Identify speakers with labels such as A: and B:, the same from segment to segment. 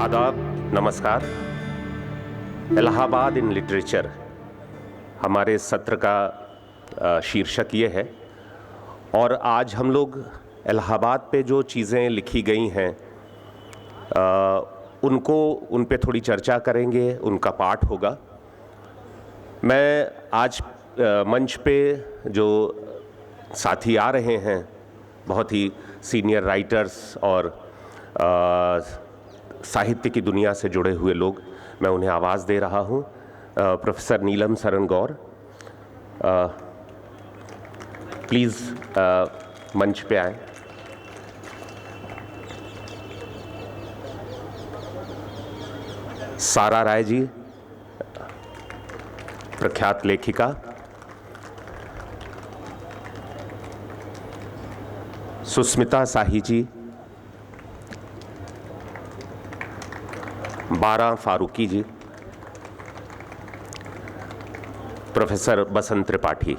A: आदाब, नमस्कार। Allahabad in literature हमारे सत्र का शीर्षक ये है और आज हम लोग इलाहाबाद पे जो चीज़ें लिखी गई हैं उन पे थोड़ी चर्चा करेंगे, उनका पाठ होगा। मैं आज मंच पे जो साथी आ रहे हैं, बहुत ही सीनियर राइटर्स और साहित्य की दुनिया से जुड़े हुए लोग, मैं उन्हें आवाज़ दे रहा हूँ। Professor Neelam Saran Gaur, please मंच पे आए। सारा राय जी, प्रख्यात लेखिका। सुस्मिता साही जी, बारा फारूकी जी, प्रोफेसर बसंत त्रिपाठी।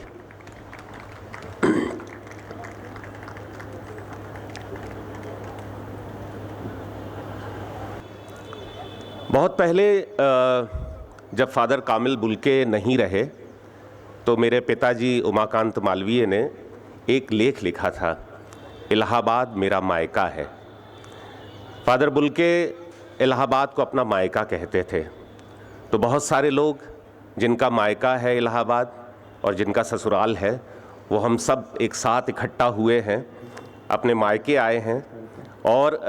A: बहुत पहले जब फादर कामिल बुल्के नहीं रहे तो मेरे पिताजी उमाकांत मालवीय ने एक लेख लिखा था, इलाहाबाद मेरा मायका है। फादर बुल्के इलाहाबाद को अपना मायका कहते थे। तो बहुत सारे लोग जिनका मायका है इलाहाबाद और जिनका ससुराल है, वो हम सब एक साथ इकट्ठा हुए हैं, अपने मायके आए हैं और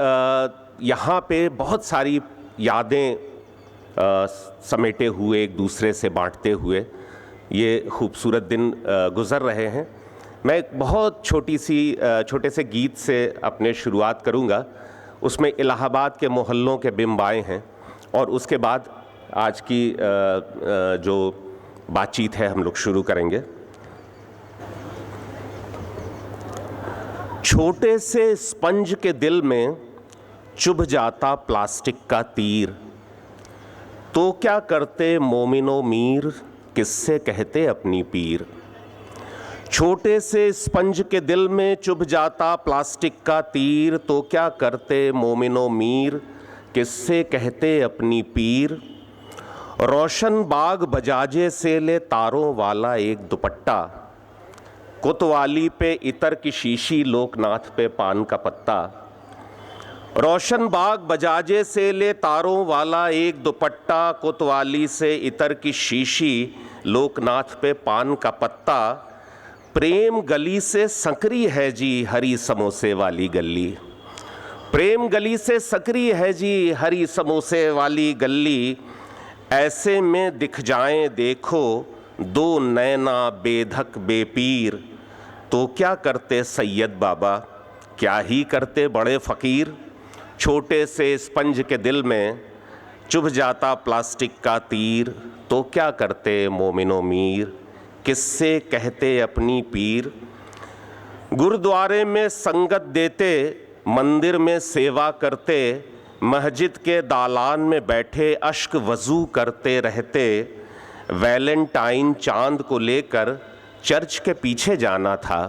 A: यहाँ पे बहुत सारी यादें समेटे हुए, एक दूसरे से बांटते हुए ये खूबसूरत दिन गुज़र रहे हैं। मैं एक बहुत छोटे से गीत से अपने शुरुआत करूँगा। उसमें इलाहाबाद के मोहल्लों के बिंब आए हैं और उसके बाद आज की जो बातचीत है हम लोग शुरू करेंगे। छोटे से स्पंज के दिल में चुभ जाता प्लास्टिक का तीर, तो क्या करते मोमिनो मीर, किससे कहते अपनी पीर। छोटे से स्पंज के दिल में चुभ जाता प्लास्टिक का तीर, तो क्या करते मोमिनो मीर, किससे कहते अपनी पीर। रोशन बाग बजाजे से ले तारों वाला एक दुपट्टा, कोतवाली पे इतर की शीशी, लोकनाथ पे पान का पत्ता। रोशन बाग बजाजे से ले तारों वाला एक दुपट्टा, कोतवाली से इतर की शीशी, लोकनाथ पे पान का पत्ता। प्रेम गली से सकरी है जी हरी समोसे वाली गली, प्रेम गली से सकरी है जी हरी समोसे वाली गली। ऐसे में दिख जाएं देखो दो नैना बेधक बेपीर, तो क्या करते सैयद बाबा, क्या ही करते बड़े फ़कीर। छोटे से स्पंज के दिल में चुभ जाता प्लास्टिक का तीर, तो क्या करते मोमिनो मीर, किससे कहते अपनी पीर। गुरुद्वारे में संगत देते, मंदिर में सेवा करते, मस्जिद के दालान में बैठे अश्क वज़ू करते रहते। वैलेंटाइन चांद को लेकर चर्च के पीछे जाना था,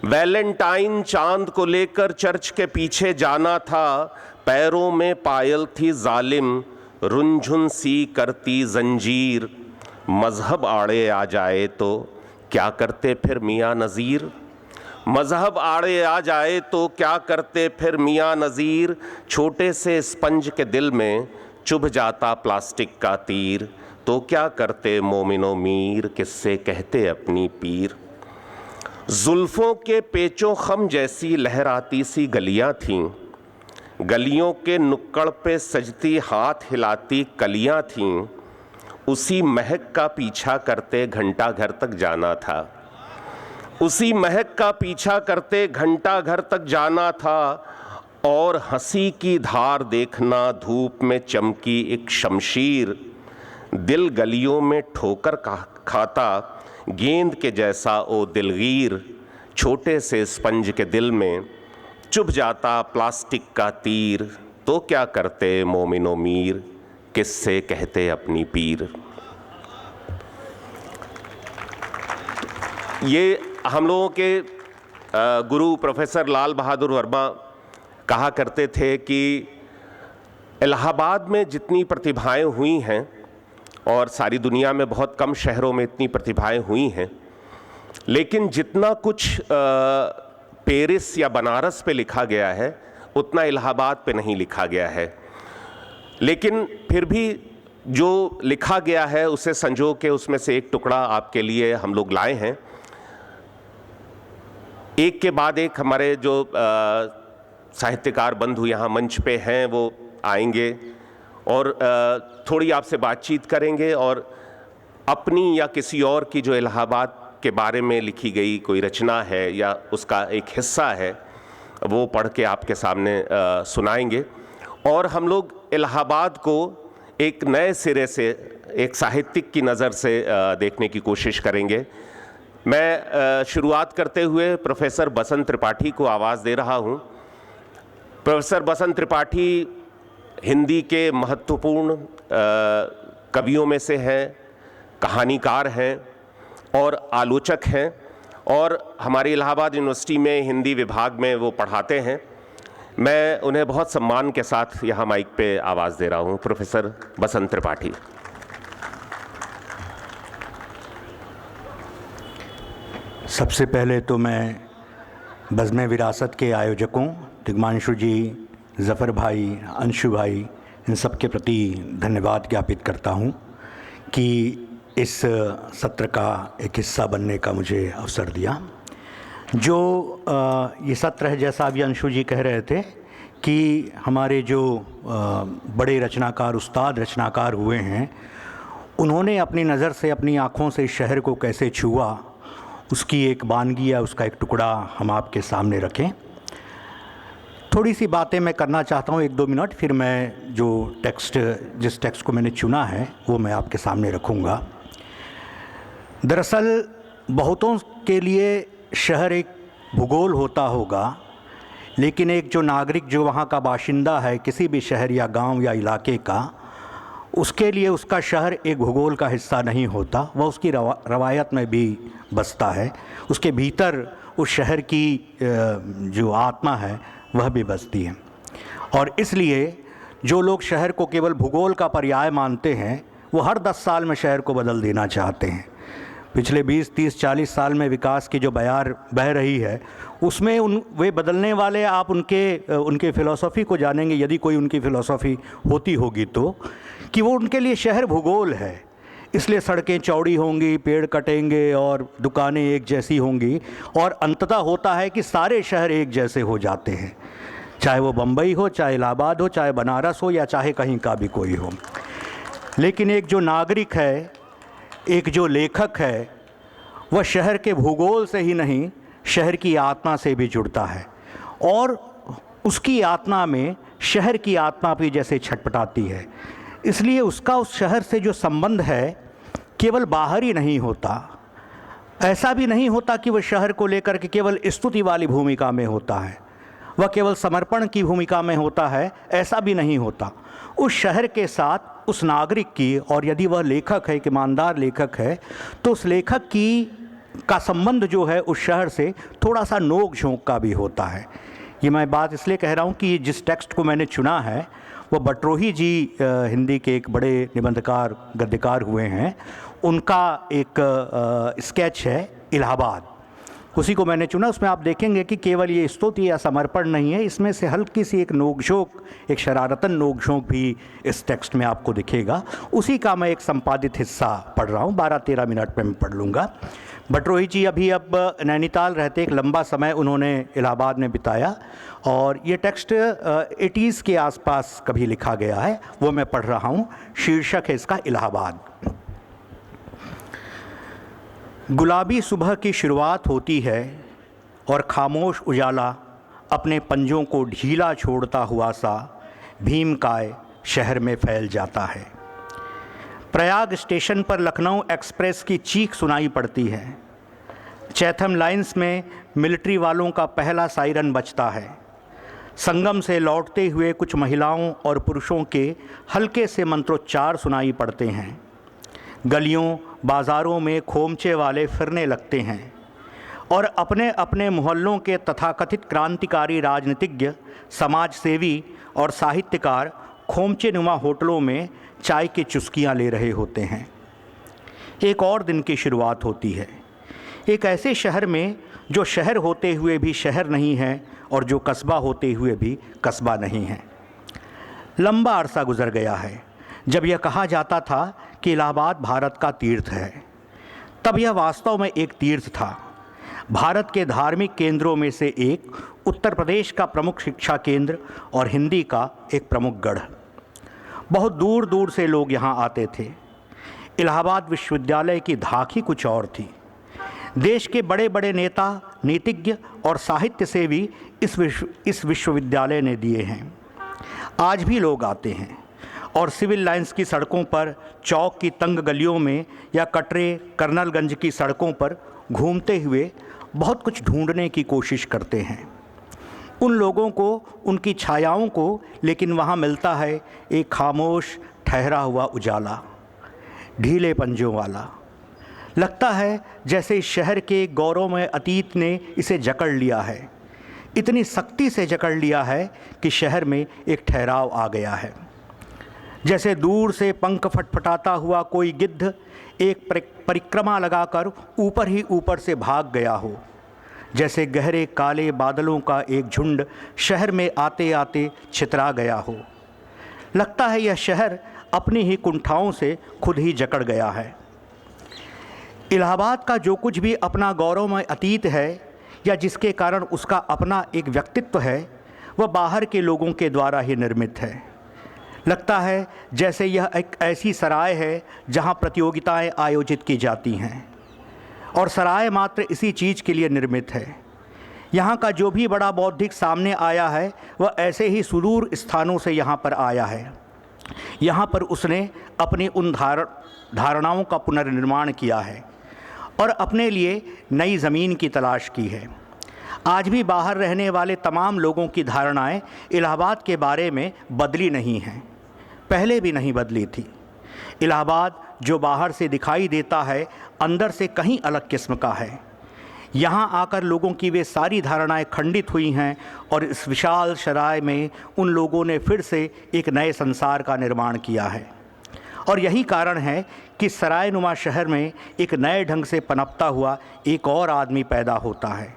A: वैलेंटाइन चांद को लेकर चर्च के पीछे जाना था। पैरों में पायल थी जालिम, रुंझुन सी करती जंजीर। मज़हब आड़े आ जाए तो क्या करते फिर मियाँ नज़ीर, मज़हब आड़े आ जाए तो क्या करते फिर मियाँ नज़ीर। छोटे से स्पंज के दिल में चुभ जाता प्लास्टिक का तीर, तो क्या करते मोमिनो मीर, किससे कहते अपनी पीर। जुल्फ़ों के पेचों खम जैसी लहराती सी गलियां थीं, गलियों के नुक्कड़ पे सजती हाथ हिलाती कलियां थीं। उसी महक का पीछा करते घंटा घर तक जाना था, उसी महक का पीछा करते घंटा घर तक जाना था। और हंसी की धार देखना, धूप में चमकी एक शमशीर। दिल गलियों में ठोकर खाता, गेंद के जैसा ओ दिलगीर। छोटे से स्पंज के दिल में चुभ जाता प्लास्टिक का तीर, तो क्या करते मोमिनो मीर, किससे कहते अपनी पीर। ये हम लोगों के गुरु प्रोफेसर लाल बहादुर वर्मा कहा करते थे कि इलाहाबाद में जितनी प्रतिभाएं हुई हैं, और सारी दुनिया में बहुत कम शहरों में इतनी प्रतिभाएं हुई हैं, लेकिन जितना कुछ पेरिस या बनारस पे लिखा गया है उतना इलाहाबाद पे नहीं लिखा गया है। लेकिन फिर भी जो लिखा गया है उसे संजो के उसमें से एक टुकड़ा आपके लिए हम लोग लाए हैं। एक के बाद एक हमारे जो साहित्यकार बंधु यहाँ मंच पे हैं वो आएंगे और थोड़ी आपसे बातचीत करेंगे और अपनी या किसी और की जो इलाहाबाद के बारे में लिखी गई कोई रचना है या उसका एक हिस्सा है वो पढ़ के आपके सामने सुनाएंगे। और हम लोग इलाहाबाद को एक नए सिरे से, एक साहित्यिक की नज़र से देखने की कोशिश करेंगे। मैं शुरुआत करते हुए प्रोफेसर बसंत त्रिपाठी को आवाज़ दे रहा हूँ। प्रोफेसर बसंत त्रिपाठी हिंदी के महत्वपूर्ण कवियों में से हैं, कहानीकार हैं और आलोचक हैं, और हमारी इलाहाबाद यूनिवर्सिटी में हिंदी विभाग में वो पढ़ाते हैं। मैं उन्हें बहुत सम्मान के साथ यहाँ माइक पे आवाज़ दे रहा हूँ। प्रोफेसर बसंत त्रिपाठी।
B: सबसे पहले तो मैं बज़्म विरासत के आयोजकों तिग्मांशु जी, ज़फ़र भाई, अंशु भाई, इन सब के प्रति धन्यवाद ज्ञापित करता हूँ कि इस सत्र का एक हिस्सा बनने का मुझे अवसर दिया। जो ये सत्र है, जैसा अभी अंशु जी कह रहे थे कि हमारे जो बड़े रचनाकार, उस्ताद रचनाकार हुए हैं, उन्होंने अपनी नज़र से, अपनी आँखों से शहर को कैसे छुआ, उसकी एक वानगी या उसका एक टुकड़ा हम आपके सामने रखें। थोड़ी सी बातें मैं करना चाहता हूँ, 1-2 मिनट, फिर मैं जो जिस टेक्स्ट को मैंने चुना है वो मैं आपके सामने रखूँगा। दरअसल बहुतों के लिए शहर एक भूगोल होता होगा, लेकिन एक जो नागरिक, जो वहाँ का बाशिंदा है किसी भी शहर या गांव या इलाके का, उसके लिए उसका शहर एक भूगोल का हिस्सा नहीं होता, वह उसकी रवायत में भी बसता है, उसके भीतर उस शहर की जो आत्मा है वह भी बसती है। और इसलिए जो लोग शहर को केवल भूगोल का पर्याय मानते हैं वो हर 10 साल में शहर को बदल देना चाहते हैं। पिछले 20, 30, 40 साल में विकास की जो बयार बह रही है उसमें वे बदलने वाले, आप उनके फ़िलॉसफ़ी को जानेंगे, यदि कोई उनकी फ़िलॉसफ़ी होती होगी तो, कि वो उनके लिए शहर भूगोल है, इसलिए सड़कें चौड़ी होंगी, पेड़ कटेंगे और दुकानें एक जैसी होंगी, और अंततः होता है कि सारे शहर एक जैसे हो जाते हैं, चाहे वो बम्बई हो, चाहे इलाहाबाद हो, चाहे बनारस हो, या चाहे कहीं का भी कोई हो। लेकिन एक जो नागरिक है, एक जो लेखक है, वह शहर के भूगोल से ही नहीं, शहर की आत्मा से भी जुड़ता है, और उसकी आत्मा में शहर की आत्मा भी जैसे छटपटाती है। इसलिए उसका उस शहर से जो संबंध है केवल बाहर ही नहीं होता। ऐसा भी नहीं होता कि वह शहर को लेकर के केवल स्तुति वाली भूमिका में होता है, वह केवल समर्पण की भूमिका में होता है, ऐसा भी नहीं होता। उस शहर के साथ उस नागरिक की, और यदि वह लेखक है, एक ईमानदार लेखक है, तो उस लेखक का संबंध जो है उस शहर से थोड़ा सा नोक झोंक का भी होता है। ये मैं बात इसलिए कह रहा हूँ कि जिस टेक्स्ट को मैंने चुना है वो बट्रोही जी हिंदी के एक बड़े निबंधकार, गद्यकार हुए हैं, उनका एक स्केच है इलाहाबाद, उसी को मैंने चुना। उसमें आप देखेंगे कि केवल ये स्तुति या समर्पण नहीं है, इसमें से हल्की सी एक नोकझोंक, एक शरारतन नोकझोंक भी इस टेक्स्ट में आपको दिखेगा। उसी का मैं एक संपादित हिस्सा पढ़ रहा हूँ, 12-13 मिनट में मैं पढ़ लूँगा। बट्रोही जी अब नैनीताल रहते, एक लंबा समय उन्होंने इलाहाबाद में बिताया, और ये टेक्स्ट 80s के आसपास कभी लिखा गया है, वो मैं पढ़ रहा हूँ। शीर्षक है इसका इलाहाबाद। गुलाबी सुबह की शुरुआत होती है और खामोश उजाला अपने पंजों को ढीला छोड़ता हुआ सा भीमकाय शहर में फैल जाता है। प्रयाग स्टेशन पर लखनऊ एक्सप्रेस की चीख सुनाई पड़ती है। चैथम लाइंस में मिलिट्री वालों का पहला सायरन बजता है। संगम से लौटते हुए कुछ महिलाओं और पुरुषों के हल्के से मंत्रोच्चार सुनाई पड़ते हैं। गलियों बाज़ारों में खोमचे वाले फिरने लगते हैं और अपने अपने मोहल्लों के तथाकथित क्रांतिकारी राजनीतिज्ञ, समाज सेवी और साहित्यकार खोमचे नुमा होटलों में चाय की चुस्कियां ले रहे होते हैं। एक और दिन की शुरुआत होती है, एक ऐसे शहर में जो शहर होते हुए भी शहर नहीं है और जो कस्बा होते हुए भी कस्बा नहीं है। लंबा अरसा गुजर गया है जब यह कहा जाता था कि इलाहाबाद भारत का तीर्थ है। तब यह वास्तव में एक तीर्थ था, भारत के धार्मिक केंद्रों में से एक, उत्तर प्रदेश का प्रमुख शिक्षा केंद्र और हिंदी का एक प्रमुख गढ़। बहुत दूर दूर से लोग यहाँ आते थे। इलाहाबाद विश्वविद्यालय की धाक ही कुछ और थी। देश के बड़े बड़े नेता, नीतिज्ञ और साहित्य सेवी इस विश्वविद्यालय ने दिए हैं। आज भी लोग आते हैं और सिविल लाइंस की सड़कों पर, चौक की तंग गलियों में या कटरे कर्नलगंज की सड़कों पर घूमते हुए बहुत कुछ ढूंढने की कोशिश करते हैं। उन लोगों को, उनकी छायाओं को, लेकिन वहाँ मिलता है एक खामोश ठहरा हुआ उजाला, ढीले पंजों वाला। लगता है जैसे इस शहर के गौरवमय अतीत ने इसे जकड़ लिया है। इतनी सख्ती से जकड़ लिया है कि शहर में एक ठहराव आ गया है। जैसे दूर से पंख फटफटाता हुआ कोई गिद्ध एक परिक्रमा लगाकर ऊपर ही ऊपर से भाग गया हो। जैसे गहरे काले बादलों का एक झुंड शहर में आते आते छितरा गया हो। लगता है यह शहर अपनी ही कुंठाओं से खुद ही जकड़ गया है। इलाहाबाद का जो कुछ भी अपना गौरवमय अतीत है या जिसके कारण उसका अपना एक व्यक्तित्व है, वह बाहर के लोगों के द्वारा ही निर्मित है। लगता है जैसे यह एक ऐसी सराय है जहां प्रतियोगिताएं आयोजित की जाती हैं और सराय मात्र इसी चीज़ के लिए निर्मित है। यहाँ का जो भी बड़ा बौद्धिक सामने आया है वह ऐसे ही सुदूर स्थानों से यहाँ पर आया है। यहाँ पर उसने अपनी उन धारणाओं का पुनर्निर्माण किया है और अपने लिए नई ज़मीन की तलाश की है। आज भी बाहर रहने वाले तमाम लोगों की धारणाएं इलाहाबाद के बारे में बदली नहीं हैं, पहले भी नहीं बदली थी। इलाहाबाद जो बाहर से दिखाई देता है, अंदर से कहीं अलग किस्म का है। यहाँ आकर लोगों की वे सारी धारणाएं खंडित हुई हैं और इस विशाल सराय में उन लोगों ने फिर से एक नए संसार का निर्माण किया है। और यही कारण है कि सरायनुमा शहर में एक नए ढंग से पनपता हुआ एक और आदमी पैदा होता है।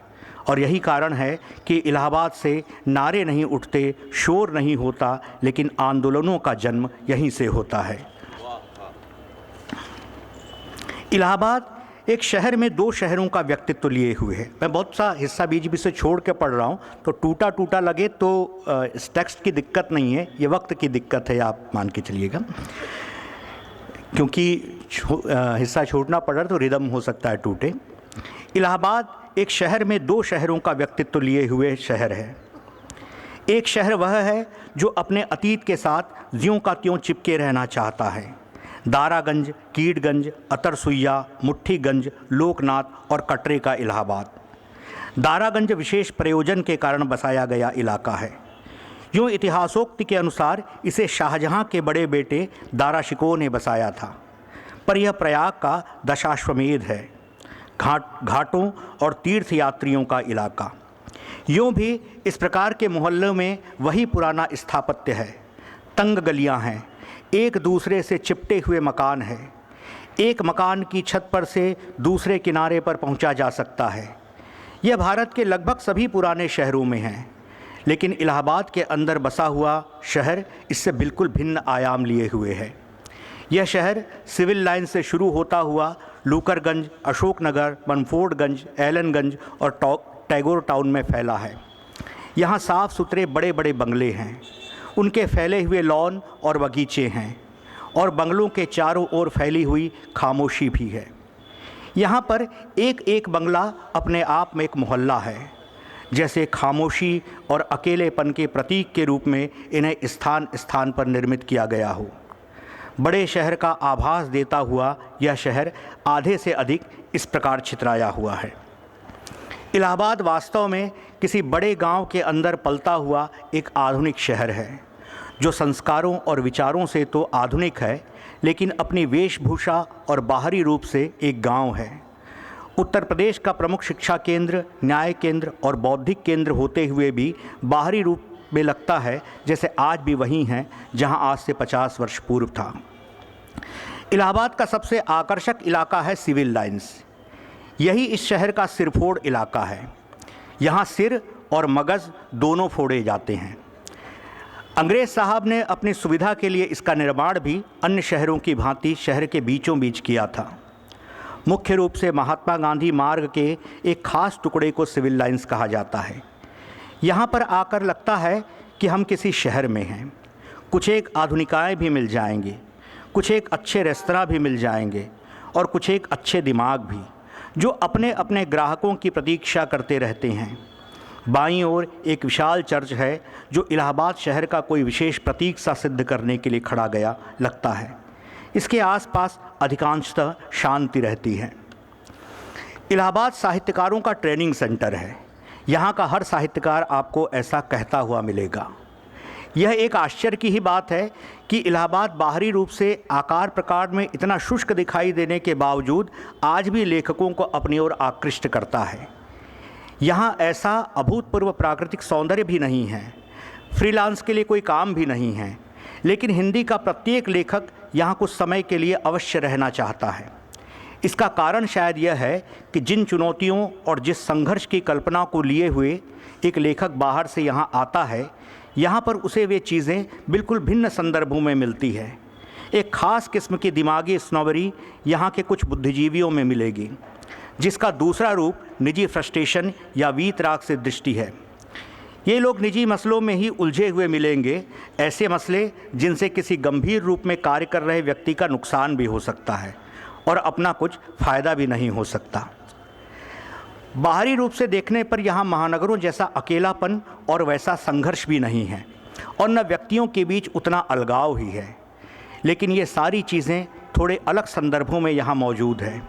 B: और यही कारण है कि इलाहाबाद से नारे नहीं उठते, शोर नहीं होता, लेकिन आंदोलनों का जन्म यहीं से होता है। इलाहाबाद एक शहर में दो शहरों का व्यक्तित्व लिए हुए है। मैं बहुत सा हिस्सा बीच बीच से छोड़ के पढ़ रहा हूँ, तो टूटा टूटा लगे तो इस टेक्स्ट की दिक्कत नहीं है, ये वक्त की दिक्कत है, आप मान के चलिएगा। क्योंकि हिस्सा छोड़ना पड़ रहा तो रिदम हो सकता है टूटे। इलाहाबाद एक शहर में दो शहरों का व्यक्तित्व लिए हुए शहर है। एक शहर वह है जो अपने अतीत के साथ ज्यों का त्यों चिपके रहना चाहता है। दारागंज, कीडगंज, अतरसुइया, मुट्ठीगंज, लोकनाथ और कटरे का इलाहाबाद। दारागंज विशेष प्रयोजन के कारण बसाया गया इलाका है। यूँ इतिहासोक्ति के अनुसार इसे शाहजहाँ के बड़े बेटे दारा शिकोह ने बसाया था, पर यह प्रयाग का दशाश्वमेध है, घाटों और तीर्थ यात्रियों का इलाका। यूँ भी इस प्रकार के मोहल्लों में वही पुराना स्थापत्य है। तंग गलियां हैं, एक दूसरे से चिपटे हुए मकान है। एक मकान की छत पर से दूसरे किनारे पर पहुंचा जा सकता है। यह भारत के लगभग सभी पुराने शहरों में है, लेकिन इलाहाबाद के अंदर बसा हुआ शहर इससे बिल्कुल भिन्न आयाम लिए हुए है। यह शहर सिविल लाइन से शुरू होता हुआ लूकरगंज, अशोकनगर, बनफोर्डगंज, एलनगंज और टैगोर टाउन में फैला है। यहाँ साफ़ सुथरे बड़े बड़े बंगले हैं, उनके फैले हुए लॉन और बगीचे हैं, और बंगलों के चारों ओर फैली हुई खामोशी भी है। यहाँ पर एक एक बंगला अपने आप में एक मोहल्ला है, जैसे खामोशी और अकेलेपन के प्रतीक के रूप में इन्हें स्थान स्थान पर निर्मित किया गया हो। बड़े शहर का आभास देता हुआ यह शहर आधे से अधिक इस प्रकार छितराया हुआ है। इलाहाबाद वास्तव में किसी बड़े गांव के अंदर पलता हुआ एक आधुनिक शहर है, जो संस्कारों और विचारों से तो आधुनिक है, लेकिन अपनी वेशभूषा और बाहरी रूप से एक गांव है। उत्तर प्रदेश का प्रमुख शिक्षा केंद्र, न्याय केंद्र और बौद्धिक केंद्र होते हुए भी बाहरी रूप में लगता है जैसे आज भी वही हैं जहां आज से 50 वर्ष पूर्व था। इलाहाबाद का सबसे आकर्षक इलाका है सिविल लाइंस। यही इस शहर का सिरफोड़ इलाका है। यहाँ सिर और मगज़ दोनों फोड़े जाते हैं। अंग्रेज़ साहब ने अपनी सुविधा के लिए इसका निर्माण भी अन्य शहरों की भांति शहर के बीचों बीच किया था। मुख्य रूप से महात्मा गांधी मार्ग के एक खास टुकड़े को सिविल लाइंस कहा जाता है। यहाँ पर आकर लगता है कि हम किसी शहर में हैं। कुछ एक आधुनिकाएँ भी मिल जाएंगे, कुछ एक अच्छे रेस्तरां भी मिल जाएंगे और कुछ एक अच्छे दिमाग भी, जो अपने अपने ग्राहकों की प्रतीक्षा करते रहते हैं। बाईं ओर एक विशाल चर्च है जो इलाहाबाद शहर का कोई विशेष प्रतीक सा सिद्ध करने के लिए खड़ा गया लगता है। इसके आसपास अधिकांशतः शांति रहती है। इलाहाबाद साहित्यकारों का ट्रेनिंग सेंटर है। यहाँ का हर साहित्यकार आपको ऐसा कहता हुआ मिलेगा। यह एक आश्चर्य की ही बात है कि इलाहाबाद बाहरी रूप से आकार प्रकार में इतना शुष्क दिखाई देने के बावजूद आज भी लेखकों को अपनी ओर आकृष्ट करता है। यहाँ ऐसा अभूतपूर्व प्राकृतिक सौंदर्य भी नहीं है, फ्रीलांस के लिए कोई काम भी नहीं है, लेकिन हिंदी का प्रत्येक लेखक यहाँ कुछ समय के लिए अवश्य रहना चाहता है। इसका कारण शायद यह है कि जिन चुनौतियों और जिस संघर्ष की कल्पना को लिए हुए एक लेखक बाहर से यहाँ आता है, यहाँ पर उसे वे चीज़ें बिल्कुल भिन्न संदर्भों में मिलती है। एक ख़ास किस्म की दिमागी स्नोबरी यहाँ के कुछ बुद्धिजीवियों में मिलेगी, जिसका दूसरा रूप निजी फ्रस्ट्रेशन या वीतराग से दृष्टि है। ये लोग निजी मसलों में ही उलझे हुए मिलेंगे, ऐसे मसले जिनसे किसी गंभीर रूप में कार्य कर रहे व्यक्ति का नुकसान भी हो सकता है और अपना कुछ फ़ायदा भी नहीं हो सकता। बाहरी रूप से देखने पर यहाँ महानगरों जैसा अकेलापन और वैसा संघर्ष भी नहीं है और न व्यक्तियों के बीच उतना अलगाव ही है, लेकिन ये सारी चीज़ें थोड़े अलग संदर्भों में यहाँ मौजूद है।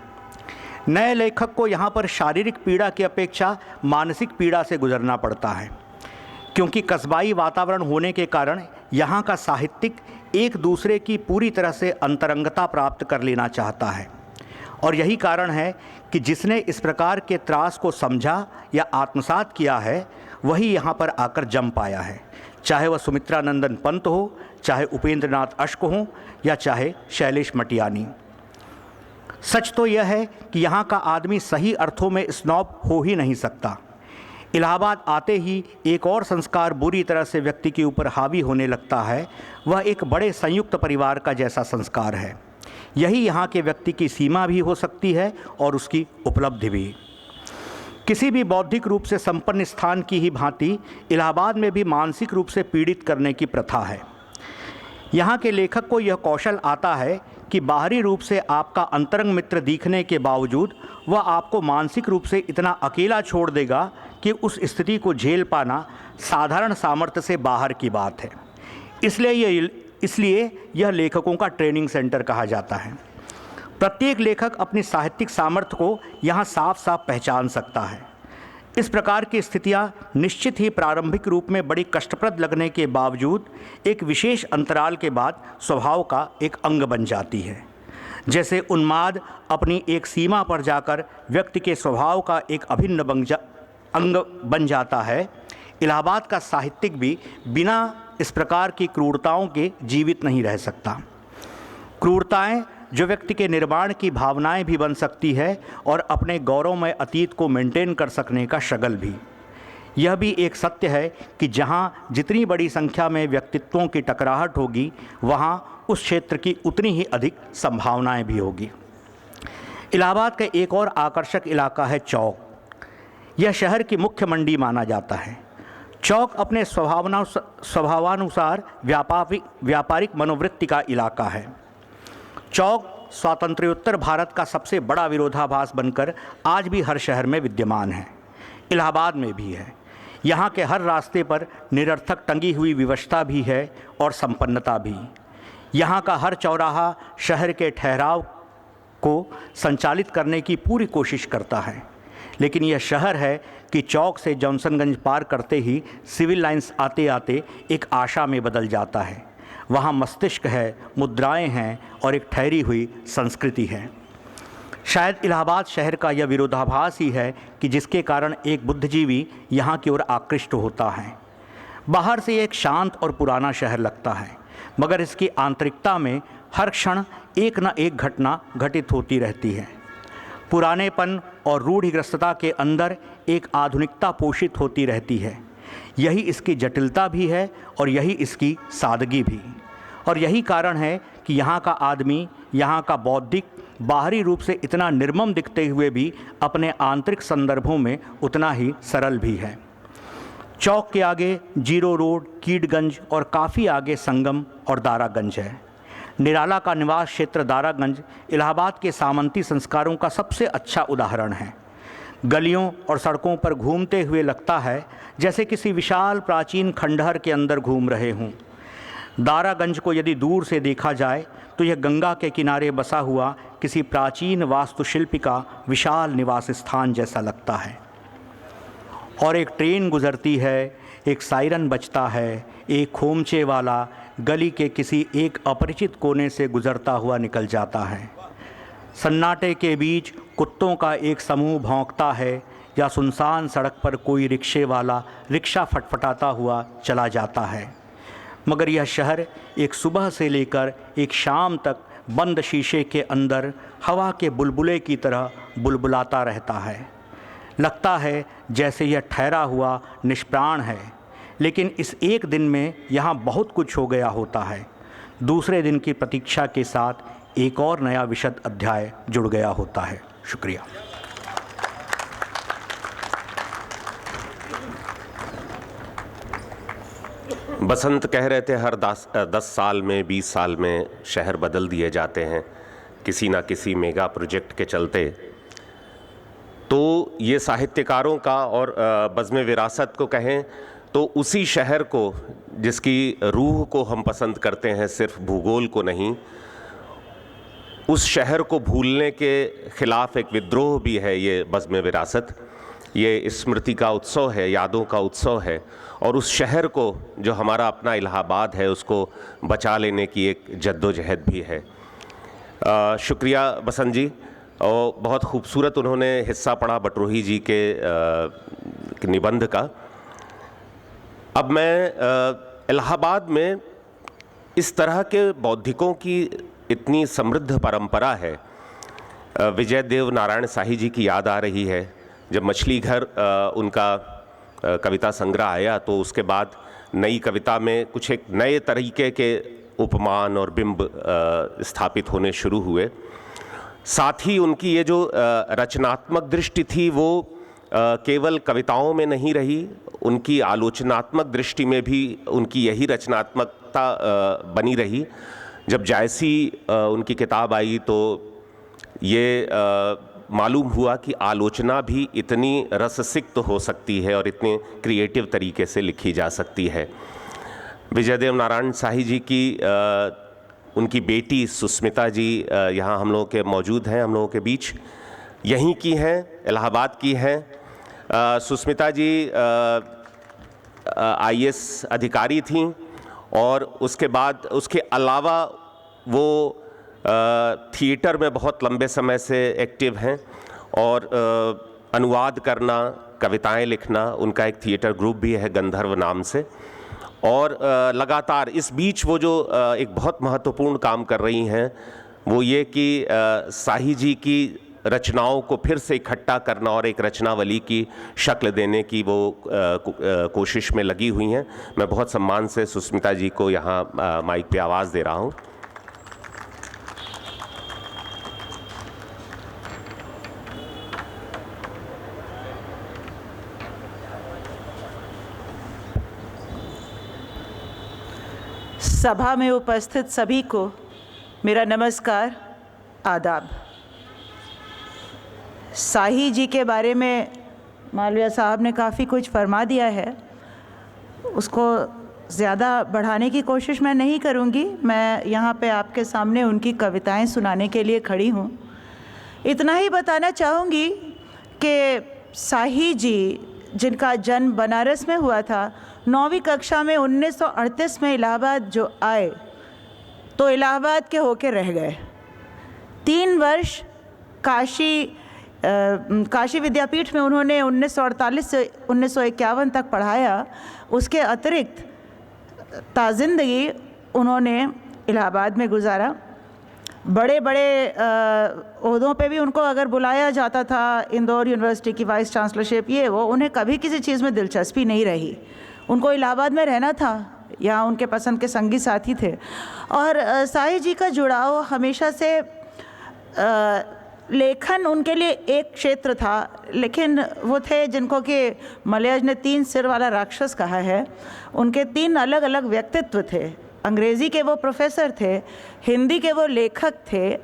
B: नए लेखक को यहाँ पर शारीरिक पीड़ा की अपेक्षा मानसिक पीड़ा से गुजरना पड़ता है, क्योंकि कस्बाई वातावरण होने के कारण यहाँ का साहित्यिक एक दूसरे की पूरी तरह से अंतरंगता प्राप्त कर लेना चाहता है। और यही कारण है कि जिसने इस प्रकार के त्रास को समझा या आत्मसात किया है, वही यहाँ पर आकर जम पाया है, चाहे वह सुमित्रा नंदन पंत हो, चाहे उपेंद्र नाथ अश्क हो या चाहे शैलेश मटियानी। सच तो यह है कि यहाँ का आदमी सही अर्थों में स्नॉब हो ही नहीं सकता। इलाहाबाद आते ही एक और संस्कार बुरी तरह से व्यक्ति के ऊपर हावी होने लगता है। वह एक बड़े संयुक्त परिवार का जैसा संस्कार है। यही यहाँ के व्यक्ति की सीमा भी हो सकती है और उसकी उपलब्धि भी। किसी भी बौद्धिक रूप से संपन्न स्थान की ही भांति इलाहाबाद में भी मानसिक रूप से पीड़ित करने की प्रथा है। यहाँ के लेखक को यह कौशल आता है कि बाहरी रूप से आपका अंतरंग मित्र दिखने के बावजूद वह आपको मानसिक रूप से इतना अकेला छोड़ देगा कि उस स्थिति को झेल पाना साधारण सामर्थ्य से बाहर की बात है। इसलिए यह लेखकों का ट्रेनिंग सेंटर कहा जाता है। प्रत्येक लेखक अपनी साहित्यिक सामर्थ्य को यहाँ साफ साफ पहचान सकता है। इस प्रकार की स्थितियाँ निश्चित ही प्रारंभिक रूप में बड़ी कष्टप्रद लगने के बावजूद एक विशेष अंतराल के बाद स्वभाव का एक अंग बन जाती है। जैसे उन्माद अपनी एक सीमा पर जाकर व्यक्ति के स्वभाव का एक अभिन्न अंग बन जाता है, इलाहाबाद का साहित्यिक भी बिना इस प्रकार की क्रूरताओं के जीवित नहीं रह सकता। क्रूरताएं जो व्यक्ति के निर्माण की भावनाएं भी बन सकती है और अपने गौरवमय अतीत को मेंटेन कर सकने का शगल भी। यह भी एक सत्य है कि जहाँ जितनी बड़ी संख्या में व्यक्तित्वों की टकराहट होगी, वहाँ उस क्षेत्र की उतनी ही अधिक संभावनाएं भी होगी। इलाहाबाद का एक और आकर्षक इलाका है चौक। यह शहर की मुख्य मंडी माना जाता है। चौक अपने स्वभावानुसार व्यापारिक मनोवृत्ति का इलाका है। चौक स्वातंत्र्योत्तर भारत का सबसे बड़ा विरोधाभास बनकर आज भी हर शहर में विद्यमान है। इलाहाबाद में भी है। यहाँ के हर रास्ते पर निरर्थक टंगी हुई विवशता भी है और संपन्नता भी। यहाँ का हर चौराहा शहर के ठहराव को संचालित करने की पूरी कोशिश करता है। लेकिन यह शहर है कि चौक से जॉनसनगंज पार करते ही सिविल लाइंस आते आते एक आशा में बदल जाता है। वहाँ मस्तिष्क है, मुद्राएं हैं और एक ठहरी हुई संस्कृति है। शायद इलाहाबाद शहर का यह विरोधाभास ही है कि जिसके कारण एक बुद्धिजीवी यहाँ की ओर आकृष्ट होता है। बाहर से एक शांत और पुराना शहर लगता है, मगर इसकी आंतरिकता में हर क्षण एक न एक घटना घटित होती रहती है। पुरानेपन और रूढ़िग्रस्तता के अंदर एक आधुनिकता पोषित होती रहती है। यही इसकी जटिलता भी है और यही इसकी सादगी भी। और यही कारण है कि यहाँ का आदमी, यहाँ का बौद्धिक बाहरी रूप से इतना निर्मम दिखते हुए भी अपने आंतरिक संदर्भों में उतना ही सरल भी है। चौक के आगे जीरो रोड, कीटगंज और काफ़ी आगे संगम और दारागंज है। निराला का निवास क्षेत्र दारागंज इलाहाबाद के सामंती संस्कारों का सबसे अच्छा उदाहरण है। गलियों और सड़कों पर घूमते हुए लगता है जैसे किसी विशाल प्राचीन खंडहर के अंदर घूम रहे हों। दारागंज को यदि दूर से देखा जाए तो यह गंगा के किनारे बसा हुआ किसी प्राचीन वास्तुशिल्पी का विशाल निवास स्थान जैसा लगता है। और एक ट्रेन गुजरती है, एक सायरन बजता है, एक खोमचे वाला गली के किसी एक अपरिचित कोने से गुजरता हुआ निकल जाता है। सन्नाटे के बीच कुत्तों का एक समूह भौंकता है या सुनसान सड़क पर कोई रिक्शे वाला रिक्शा फटफटाता हुआ चला जाता है। मगर यह शहर एक सुबह से लेकर एक शाम तक बंद शीशे के अंदर हवा के बुलबुले की तरह बुलबुलाता रहता है। लगता है जैसे यह ठहरा हुआ निष्प्राण है, लेकिन इस एक दिन में यहाँ बहुत कुछ हो गया होता है। दूसरे दिन की प्रतीक्षा के साथ एक और नया विशद अध्याय जुड़ गया होता है। शुक्रिया।
A: बसंत कह रहे थे हर 10 साल में 20 साल में शहर बदल दिए जाते हैं किसी ना किसी मेगा प्रोजेक्ट के चलते। तो ये साहित्यकारों का और बज़्म विरासत को कहें तो उसी शहर को जिसकी रूह को हम पसंद करते हैं, सिर्फ भूगोल को नहीं, उस शहर को भूलने के ख़िलाफ़ एक विद्रोह भी है ये बज़्म विरासत। ये स्मृति का उत्सव है, यादों का उत्सव है और उस शहर को जो हमारा अपना इलाहाबाद है उसको बचा लेने की एक जद्दोजहद भी है। शुक्रिया बसंत जी, और बहुत खूबसूरत उन्होंने हिस्सा पढ़ा बटरूही जी के निबंध का। अब मैं इलाहाबाद में इस तरह के बौद्धिकों की इतनी समृद्ध परंपरा है। विजय देव नारायण शाही जी की याद आ रही है। जब मछली घर उनका कविता संग्रह आया तो उसके बाद नई कविता में कुछ एक नए तरीके के उपमान और बिंब स्थापित होने शुरू हुए। साथ ही उनकी ये जो रचनात्मक दृष्टि थी वो केवल कविताओं में नहीं रही, उनकी आलोचनात्मक दृष्टि में भी उनकी यही रचनात्मकता बनी रही। जब जायसी उनकी किताब आई तो ये मालूम हुआ कि आलोचना भी इतनी रससिक्त हो सकती है और इतने क्रिएटिव तरीके से लिखी जा सकती है। विजय देव नारायण शाही जी की उनकी बेटी सुस्मिता जी यहाँ हम लोगों के मौजूद हैं, हम लोगों के बीच, यहीं की हैं, इलाहाबाद की हैं। सुस्मिता जी IAS अधिकारी थीं और उसके बाद उसके अलावा वो थिएटर में बहुत लंबे समय से एक्टिव हैं और अनुवाद करना, कविताएं लिखना, उनका एक थिएटर ग्रुप भी है गंधर्व नाम से। और लगातार इस बीच वो जो एक बहुत महत्वपूर्ण काम कर रही हैं वो ये कि शाही जी की रचनाओं को फिर से इकट्ठा करना और एक रचनावली की शक्ल देने की वो कोशिश में लगी हुई हैं। मैं बहुत सम्मान से सुस्मिता जी को यहाँ माइक पे आवाज़ दे रहा हूँ।
C: सभा में उपस्थित सभी को मेरा नमस्कार, आदाब। शाही जी के बारे में मालविया साहब ने काफ़ी कुछ फरमा दिया है, उसको ज़्यादा बढ़ाने की कोशिश मैं नहीं करूँगी। मैं यहाँ पे आपके सामने उनकी कविताएं सुनाने के लिए खड़ी हूँ। इतना ही बताना चाहूँगी कि शाही जी जिनका जन्म बनारस में हुआ था, 9वीं कक्षा में 1938 में इलाहाबाद जो आए तो इलाहाबाद के होके रह गए। 3 वर्ष काशी काशी विद्यापीठ में उन्होंने 1948 से 1951 तक पढ़ाया। उसके अतिरिक्त ताज़िंदगी उन्होंने इलाहाबाद में गुजारा। बड़े बड़े ओहदों पे भी उनको अगर बुलाया जाता था, इंदौर यूनिवर्सिटी की वाइस चांसलरशिप, ये वो, उन्हें कभी किसी चीज़ में दिलचस्पी नहीं रही। उनको इलाहाबाद में रहना था, यहाँ उनके पसंद के संगी साथी थे। और साईं जी का जुड़ाव हमेशा से लेखन उनके लिए एक क्षेत्र था, लेकिन वो थे जिनको कि मलयाज ने 3 सिर वाला राक्षस कहा है। उनके 3 अलग अलग व्यक्तित्व थे। अंग्रेज़ी के वो प्रोफेसर थे, हिंदी के वो लेखक थे,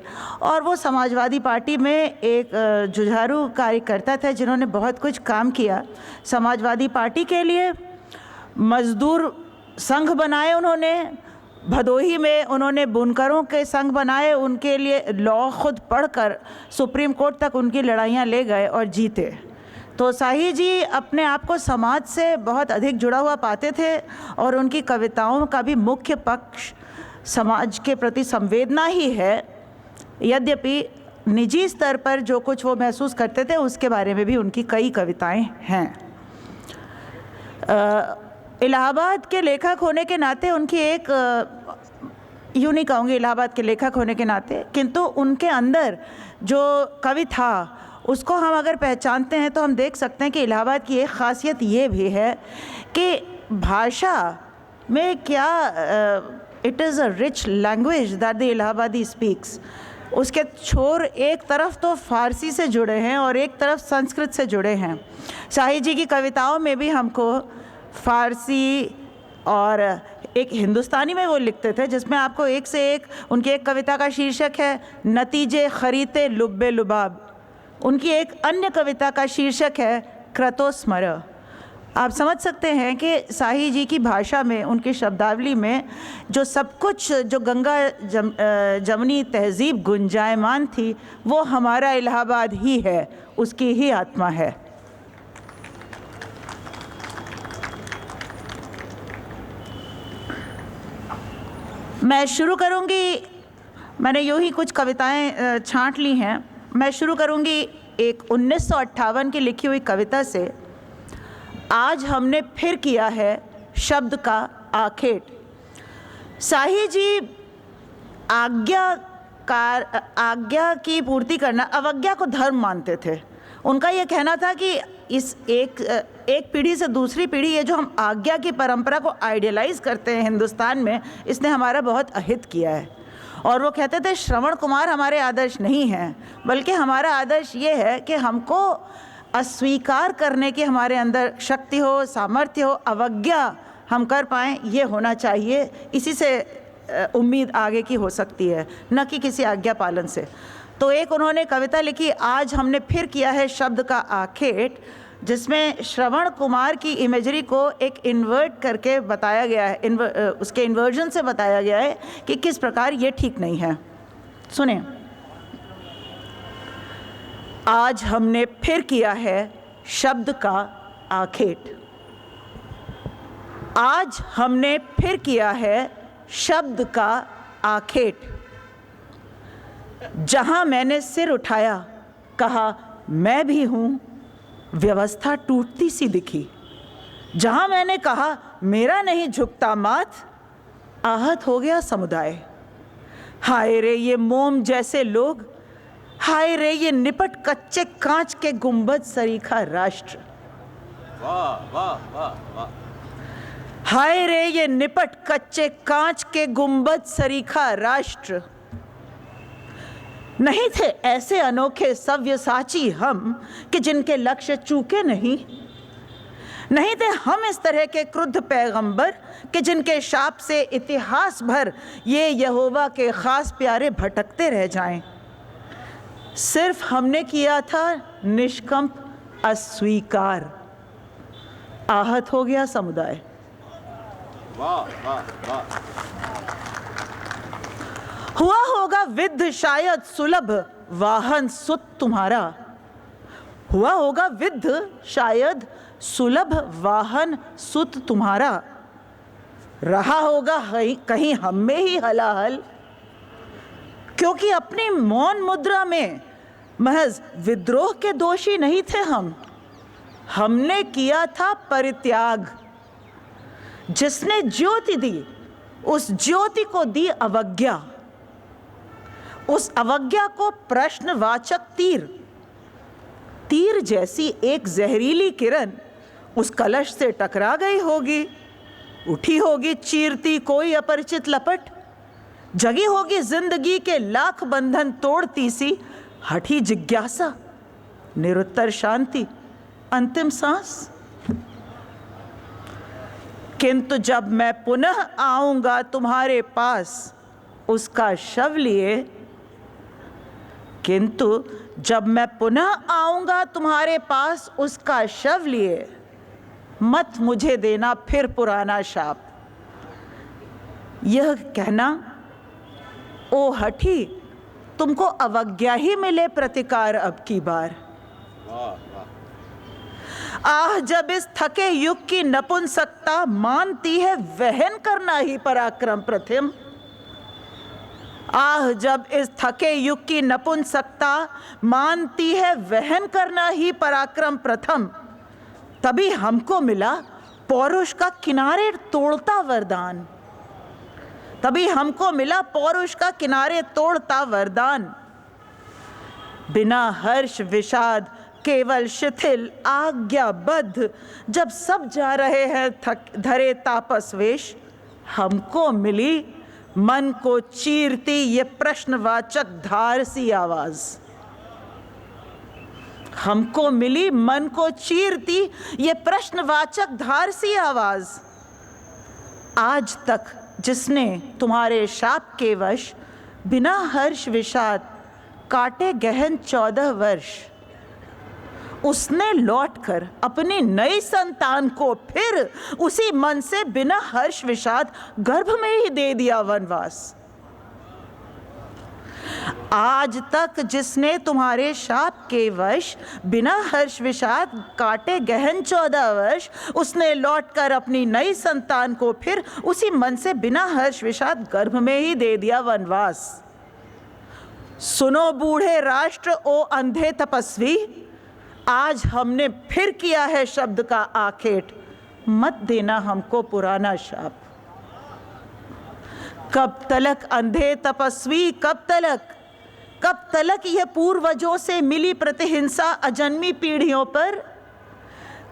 C: और वो समाजवादी पार्टी में एक जुझारू कार्यकर्ता थे जिन्होंने बहुत कुछ काम किया समाजवादी पार्टी के लिए। मज़दूर संघ बनाए उन्होंने, भदोही में उन्होंने बुनकरों के संघ बनाए, उनके लिए लॉ खुद पढ़कर सुप्रीम कोर्ट तक उनकी लड़ाइयाँ ले गए और जीते। तो साईं जी अपने आप को समाज से बहुत अधिक जुड़ा हुआ पाते थे, और उनकी कविताओं का भी मुख्य पक्ष समाज के प्रति संवेदना ही है। यद्यपि निजी स्तर पर जो कुछ वो महसूस करते थे उसके बारे में भी उनकी कई कविताएं हैं। इलाहाबाद के लेखक होने के नाते उनकी एक, यूँ नहीं कहूँगी इलाहाबाद के लेखक होने के नाते, किंतु उनके अंदर जो कवि था उसको हम अगर पहचानते हैं तो हम देख सकते हैं कि इलाहाबाद की एक ख़ासियत ये भी है कि भाषा में क्या, it is a rich language that the Allahabadi speaks. उसके छोर एक तरफ तो फ़ारसी से जुड़े हैं और एक तरफ संस्कृत से जुड़े हैं। साईं जी की कविताओं में भी हमको फ़ारसी और एक हिंदुस्तानी में वो लिखते थे, जिसमें आपको एक से एक, उनकी एक कविता का शीर्षक है नतीजे खरीते लुब्बे लुबाब। उनकी एक अन्य कविता का शीर्षक है क्रतोस्मर। आप समझ सकते हैं कि साईं जी की भाषा में, उनकी शब्दावली में जो सब कुछ, जो गंगा जमनी तहज़ीब गुंजायमान थी, वो हमारा इलाहाबाद ही है, उसकी ही आत्मा है। मैं शुरू करूंगी, मैंने यूँ ही कुछ कविताएं छांट ली हैं। मैं शुरू करूंगी एक 1958 की लिखी हुई कविता से। आज हमने फिर किया है शब्द का आखेट। साईं जी आज्ञा की पूर्ति करना, अवज्ञा को धर्म मानते थे। उनका ये कहना था कि इस एक पीढ़ी से दूसरी पीढ़ी, ये जो हम आज्ञा की परंपरा को आइडियलाइज़ करते हैं हिंदुस्तान में, इसने हमारा बहुत अहित किया है। और वो कहते थे श्रवण कुमार हमारे आदर्श नहीं हैं, बल्कि हमारा आदर्श ये है कि हमको अस्वीकार करने की हमारे अंदर शक्ति हो, सामर्थ्य हो, अवज्ञा हम कर पाएँ, ये होना चाहिए। इसी से उम्मीद आगे की हो सकती है, न कि किसी आज्ञा पालन से। तो एक उन्होंने कविता लिखी, आज हमने फिर किया है शब्द का आखेट, जिसमें श्रवण कुमार की इमेजरी को एक इन्वर्ट करके बताया गया है, उसके इन्वर्जन से बताया गया है कि किस प्रकार ये ठीक नहीं है। सुने, आज हमने फिर किया है शब्द का आखेट। आज हमने फिर किया है शब्द का आखेट। जहां मैंने सिर उठाया कहा मैं भी हूं, व्यवस्था टूटती सी दिखी। जहां मैंने कहा मेरा नहीं झुकता माथ, आहत हो गया समुदाय। हाय रे ये मोम जैसे लोग, हाय रे ये निपट कच्चे कांच के गुंबद सरीखा राष्ट्र।
A: वाह वाह वाह वाह।
C: हाय रे ये निपट कच्चे कांच के गुंबद सरीखा राष्ट्र। नहीं थे ऐसे अनोखे सव्यसाची हम कि जिनके लक्ष्य चूके नहीं। नहीं थे हम इस तरह के क्रुद्ध पैगंबर कि जिनके शाप से इतिहास भर ये यहोवा के खास प्यारे भटकते रह जाएं। सिर्फ हमने किया था निष्कंप अस्वीकार। आहत हो गया समुदाय।
A: वाह वाह वाह।
C: हुआ होगा विद्ध शायद सुलभ वाहन सुत तुम्हारा। हुआ होगा विद्ध शायद सुलभ वाहन सुत तुम्हारा। रहा होगा कहीं हम में ही हलाहल, क्योंकि अपनी मौन मुद्रा में महज विद्रोह के दोषी नहीं थे हमने किया था परित्याग। जिसने ज्योति दी, उस ज्योति को दी अवज्ञा, उस अवज्ञा को प्रश्नवाचक तीर जैसी एक जहरीली किरण उस कलश से टकरा गई होगी, उठी होगी चीरती कोई अपरिचित लपट, जगी होगी जिंदगी के लाख बंधन तोड़ती सी हठी जिज्ञासा, निरुत्तर शांति, अंतिम सांस। किंतु जब मैं पुनः आऊंगा तुम्हारे पास उसका शव लिए, किंतु जब मैं पुनः आऊंगा तुम्हारे पास उसका शव लिए, मत मुझे देना फिर पुराना शाप। यह कहना, ओ हठी, तुमको अवज्ञा ही मिले प्रतिकार अब की बार। आह, जब इस थके युग की नपुंसकता मानती है वहन करना ही पराक्रम प्रथम। आह, जब इस थके युग की नपुंसकता मानती है वहन करना ही पराक्रम प्रथम, तभी हमको मिला पौरुष का किनारे तोड़ता वरदान। तभी हमको मिला पौरुष का किनारे तोड़ता वरदान। बिना हर्ष विषाद, केवल शिथिल आज्ञाबद्ध, जब सब जा रहे हैं धरे तापस वेश, हमको मिली मन को चीरती ये प्रश्नवाचक धार सी आवाज। हमको मिली मन को चीरती ये प्रश्नवाचक धार सी आवाज। आज तक जिसने तुम्हारे शाप के वश बिना हर्ष विषाद काटे गहन 14 वर्ष, उसने लौटकर अपनी नई संतान को फिर उसी मन से बिना हर्ष विषाद गर्भ में ही दे दिया वनवास। आज तक जिसने तुम्हारे शाप के वश बिना हर्ष विषाद काटे गहन 14 वर्ष, उसने लौटकर अपनी नई संतान को फिर उसी मन से बिना हर्ष विषाद गर्भ में ही दे दिया वनवास। सुनो बूढ़े राष्ट्र, ओ अंधे तपस्वी, आज हमने फिर किया है शब्द का आखेट, मत देना हमको पुराना शाप। कब तलक अंधे तपस्वी, कब तलक यह पूर्वजों से मिली प्रतिहिंसा अजन्मी पीढ़ियों पर?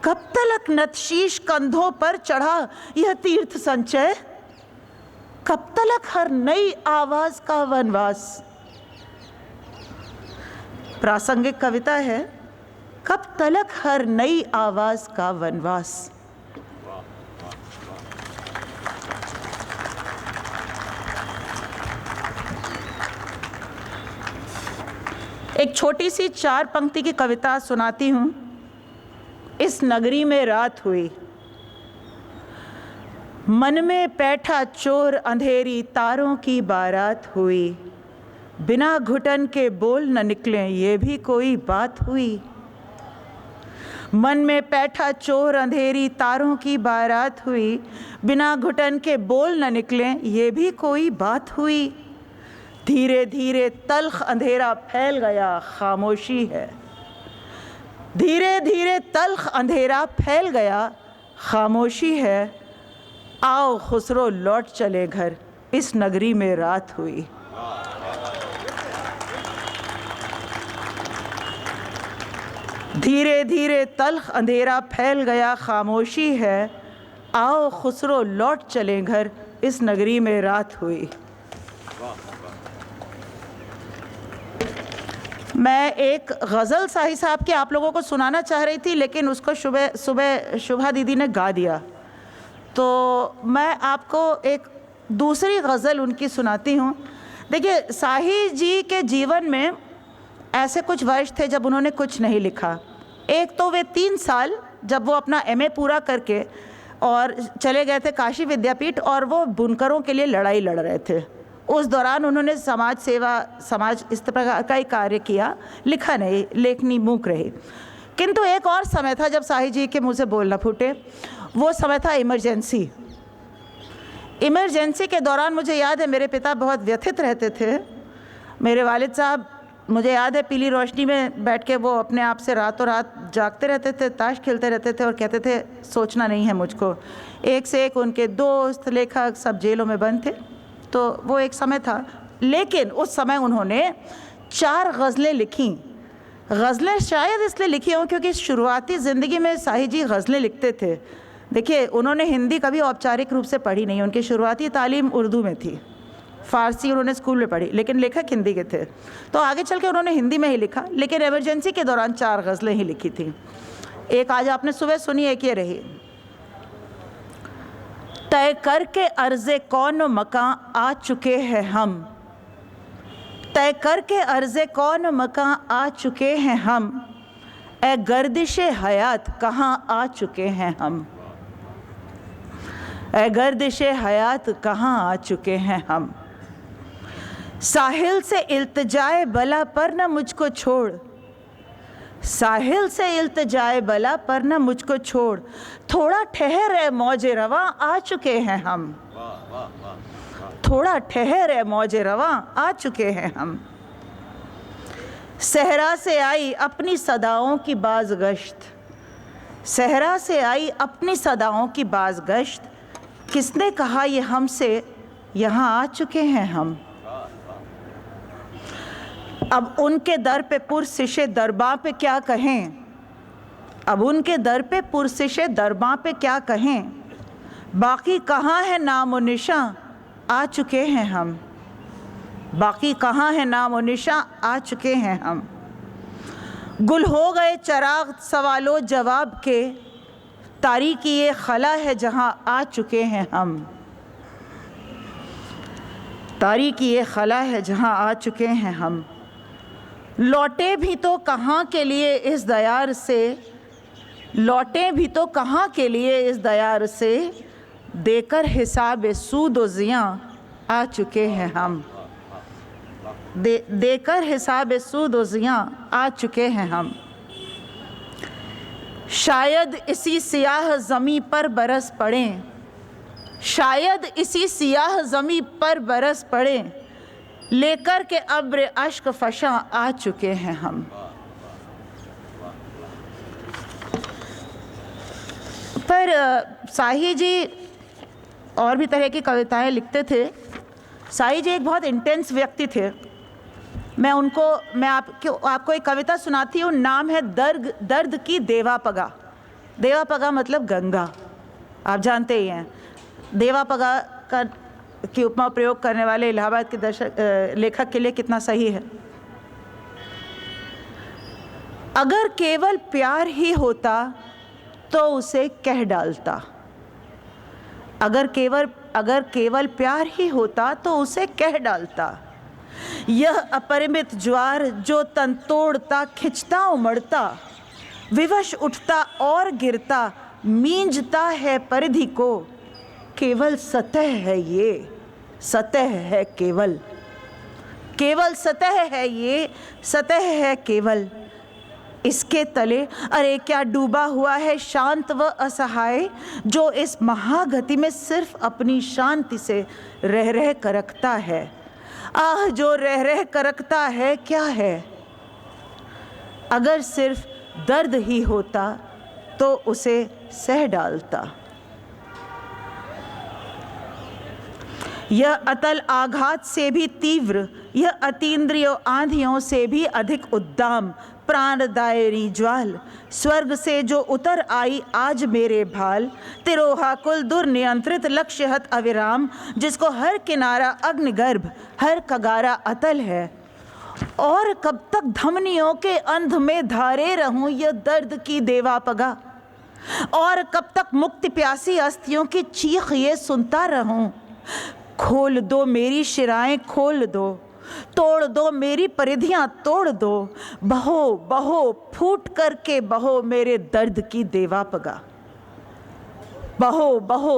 C: कब तलक नतशीश कंधों पर चढ़ा यह तीर्थ संचय? कब तलक हर नई आवाज का वनवास? प्रासंगिक कविता है, कब तलक हर नई आवाज का वनवास। एक छोटी सी 4 पंक्ति की कविता सुनाती हूं। इस नगरी में रात हुई, मन में बैठा चोर अंधेरी तारों की बारात हुई, बिना घुटन के बोल न निकले ये भी कोई बात हुई। मन में बैठा चोर अंधेरी तारों की बारात हुई, बिना घुटन के बोल न निकले ये भी कोई बात हुई। धीरे धीरे तल्ख अंधेरा फैल गया, खामोशी है। धीरे धीरे तल्ख अंधेरा फैल गया, खामोशी है। आओ खुसरो लौट चले घर, इस नगरी में रात हुई। धीरे धीरे तल्ख अंधेरा फैल गया, खामोशी है। आओ खुसरो लौट चले घर, इस नगरी में रात हुई। मैं एक गज़ल साही साहब के आप लोगों को सुनाना चाह रही थी, लेकिन उसको सुबह शुभा दीदी ने गा दिया, तो मैं आपको एक दूसरी गज़ल उनकी सुनाती हूँ। देखिए, साही जी के जीवन में ऐसे कुछ वर्ष थे जब उन्होंने कुछ नहीं लिखा। एक तो वे 3 साल जब वो अपना MA पूरा करके और चले गए थे काशी विद्यापीठ, और वो बुनकरों के लिए लड़ाई लड़ रहे थे। उस दौरान उन्होंने समाज सेवा, समाज इस प्रकार का ही कार्य किया, लिखा नहीं, लेखनी मूक रही। किंतु एक और समय था जब साही जी के मुँह से बोल न फूटे, वो समय था इमरजेंसी। इमरजेंसी के दौरान मुझे याद है मेरे पिता बहुत व्यथित रहते थे। मेरे वालिद साहब मुझे याद है पीली रोशनी में बैठ के वो अपने आप से रातों रात जागते रहते थे, ताश खेलते रहते थे और कहते थे सोचना नहीं है मुझको। एक से एक उनके दोस्त लेखक सब जेलों में बंद थे। तो वो एक समय था, लेकिन उस समय उन्होंने 4 गज़लें लिखी। गज़लें शायद इसलिए लिखी हों क्योंकि शुरुआती ज़िंदगी में शाही जी गज़लें लिखते थे। देखिए, उन्होंने हिंदी कभी औपचारिक रूप से पढ़ी नहीं, उनकी शुरुआती तालीम उर्दू में थी, फ़ारसी उन्होंने स्कूल में पढ़ी, लेकिन लेखक हिंदी के थे। तो आगे चल के उन्होंने हिंदी में ही लिखा, लेकिन इमरजेंसी के दौरान 4 गज़लें ही लिखी थी। एक आज आपने सुबह सुनी, एक ये रही, तय करके अर्ज़े कौन मकां आ चुके हैं हम, तय करके अर्ज़े कौन मकां आ चुके हैं हम, ए गर्दिशे हयात कहाँ आ चुके हैं हम, ए गर्दिशे हयात कहाँ आ चुके हैं हम। साहिल से इल्तिजाए बला पर न मुझको छोड़, साहिल से इल्तिजाए बला पर न मुझको छोड़, थोड़ा ठहर है मौजे रवां आ चुके हैं हम, थोड़ा ठहर है मौजे रवां आ चुके हैं हम। सहरा से आई अपनी सदाओं की बाज़गश्त, सहरा से आई अपनी सदाओं की बाज़गश्त, किसने कहा ये हमसे यहाँ आ चुके हैं हम। अब उनके दर पे पुरसिशे दरबां पे क्या कहें, अब उनके दर पे पुरसिशे दरबां पे क्या कहें, बाकी कहाँ है नाम और निशां आ चुके हैं हम, बाकी कहाँ है नाम और निशां आ चुके हैं हम। गुल हो गए चराग सवालों जवाब के, तारीकी ये खला है जहाँ आ चुके हैं हम, तारीकी ये खला है जहाँ आ चुके हैं हम। लौटे भी तो कहाँ के लिए इस दयार से, लौटे भी तो कहाँ के लिए इस दयार से, देकर हिसाब सूद व ज़ियां आ चुके हैं हम, देकर हिसाब सूद व ज़ियां आ चुके हैं हम। शायद इसी सियाह ज़मी पर बरस पड़ें, शायद इसी सियाह ज़मी पर बरस पड़ें, लेकर के अब्र अश्क फशां आ चुके हैं हम। पर शाही जी और भी तरह की कविताएं लिखते थे। शाही जी एक बहुत इंटेंस व्यक्ति थे। मैं आपको एक कविता सुनाती हूँ, नाम है दर्द की देवापगा। देवापगा मतलब गंगा, आप जानते ही हैं। देवापगा की उपमा प्रयोग करने वाले इलाहाबाद के लेखक के लिए कितना सही है। अगर केवल प्यार ही होता तो उसे कह डालता, अगर केवल प्यार ही होता तो उसे कह डालता। यह अपरिमित ज्वार जो तन तोड़ता खिंचता उमड़ता, विवश उठता और गिरता, मींजता है परिधि को, केवल सतह है ये, सतह है केवल, केवल सतह है ये, सतह है केवल। इसके तले अरे क्या डूबा हुआ है शांत व असहाय, जो इस महागति में सिर्फ अपनी शांति से रह रह करकता है। आह जो रह रह करकता है क्या है, अगर सिर्फ दर्द ही होता तो उसे सह डालता। यह अतल आघात से भी तीव्र, यह अतीन्द्रिय आंधियों से भी अधिक उद्दाम, प्राणदायरी ज्वाल, स्वर्ग से जो उतर आई आज मेरे भाल, तिरोहा कुल दुर्नियंत्रित लक्ष्यहत अविराम, जिसको हर किनारा अग्निगर्भ, हर कगारा अतल है। और कब तक धमनियों के अंध में धारे रहूं यह दर्द की देवापगा, और कब तक मुक्ति प्यासी अस्थियों की चीख ये सुनता रहूं। खोल दो मेरी शिराएं खोल दो, तोड़ दो मेरी परिधियां तोड़ दो, बहो बहो फूट करके बहो मेरे दर्द की देवापगा, बहो बहो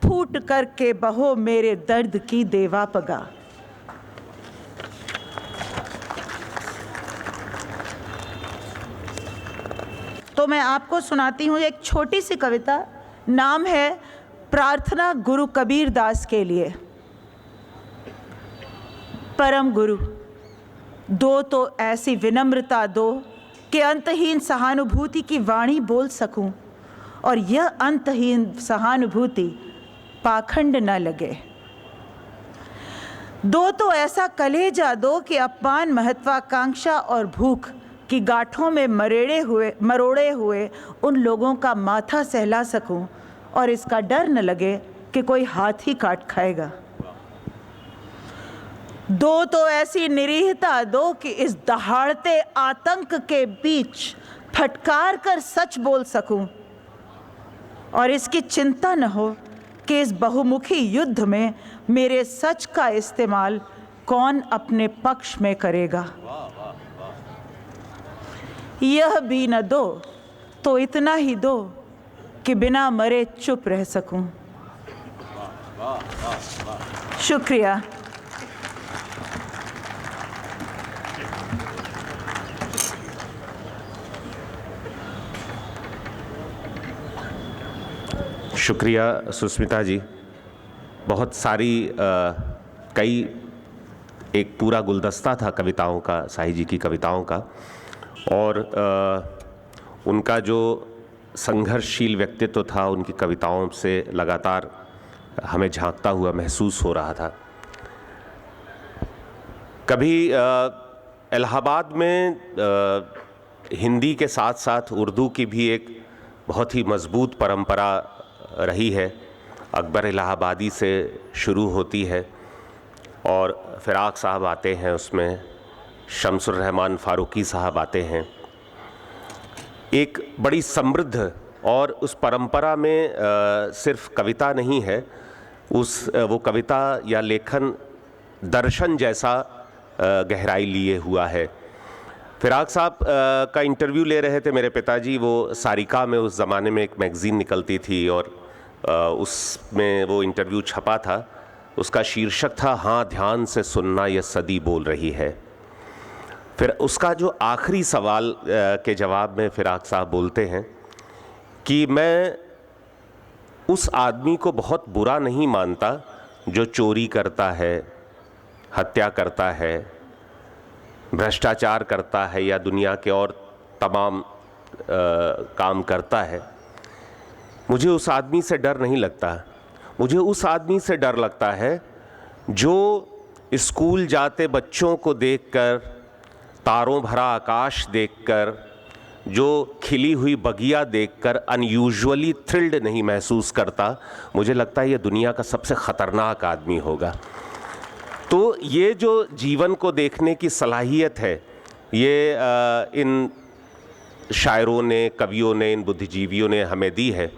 C: फूट करके बहो मेरे दर्द की देवापगा। तो मैं आपको सुनाती हूँ एक छोटी सी कविता, नाम है प्रार्थना गुरु कबीर दास के लिए। परम गुरु, दो तो ऐसी विनम्रता दो कि अंतहीन सहानुभूति की वाणी बोल सकूं और यह अंतहीन सहानुभूति पाखंड न लगे। दो तो ऐसा कलेजा दो कि अपमान, महत्वाकांक्षा और भूख की गांठों में मरोड़े हुए उन लोगों का माथा सहला सकूं और इसका डर न लगे कि कोई हाथ ही काट खाएगा। दो तो ऐसी निरीहता दो कि इस दहाड़ते आतंक के बीच फटकार कर सच बोल सकूं और इसकी चिंता न हो कि इस बहुमुखी युद्ध में मेरे सच का इस्तेमाल कौन अपने पक्ष में करेगा। यह भी न दो तो इतना ही दो कि बिना मरे चुप रह सकूं। शुक्रिया।
A: शुक्रिया सुस्मिता जी। बहुत सारी कई एक पूरा गुलदस्ता था कविताओं का, शाही जी की कविताओं का, और उनका जो संघर्षशील व्यक्तित्व था उनकी कविताओं से लगातार हमें झांकता हुआ महसूस हो रहा था। कभी इलाहाबाद में हिंदी के साथ साथ उर्दू की भी एक बहुत ही मज़बूत परंपरा रही है। अकबर इलाहाबादी से शुरू होती है और फ़िराक साहब आते हैं, उसमें शम्सुर रहमान फ़ारूकी साहब आते हैं। एक बड़ी समृद्ध और उस परंपरा में सिर्फ कविता नहीं है, वो कविता या लेखन दर्शन जैसा गहराई लिए हुआ है। फ़िराक साहब का इंटरव्यू ले रहे थे मेरे पिताजी। वो सारिका में उस ज़माने में एक मैगज़ीन निकलती थी और उसमें वो इंटरव्यू छपा था। उसका शीर्षक था हाँ ध्यान से सुनना यह सदी बोल रही है। फिर उसका जो आखिरी सवाल के जवाब में फ़िराक साहब बोलते हैं कि मैं उस आदमी को बहुत बुरा नहीं मानता जो चोरी करता है, हत्या करता है, भ्रष्टाचार करता है या दुनिया के और तमाम काम करता है। मुझे उस आदमी से डर नहीं लगता। मुझे उस आदमी से डर लगता है जो स्कूल जाते बच्चों को देखकर, तारों भरा आकाश देखकर, जो खिली हुई बगिया देखकर अनयूजुअली थ्रिल्ड नहीं महसूस करता। मुझे लगता है ये दुनिया का सबसे ख़तरनाक आदमी होगा। तो ये जो जीवन को देखने की सलाहियत है, ये इन शायरों ने, कवियों ने, इन बुद्धिजीवियों ने हमें दी है।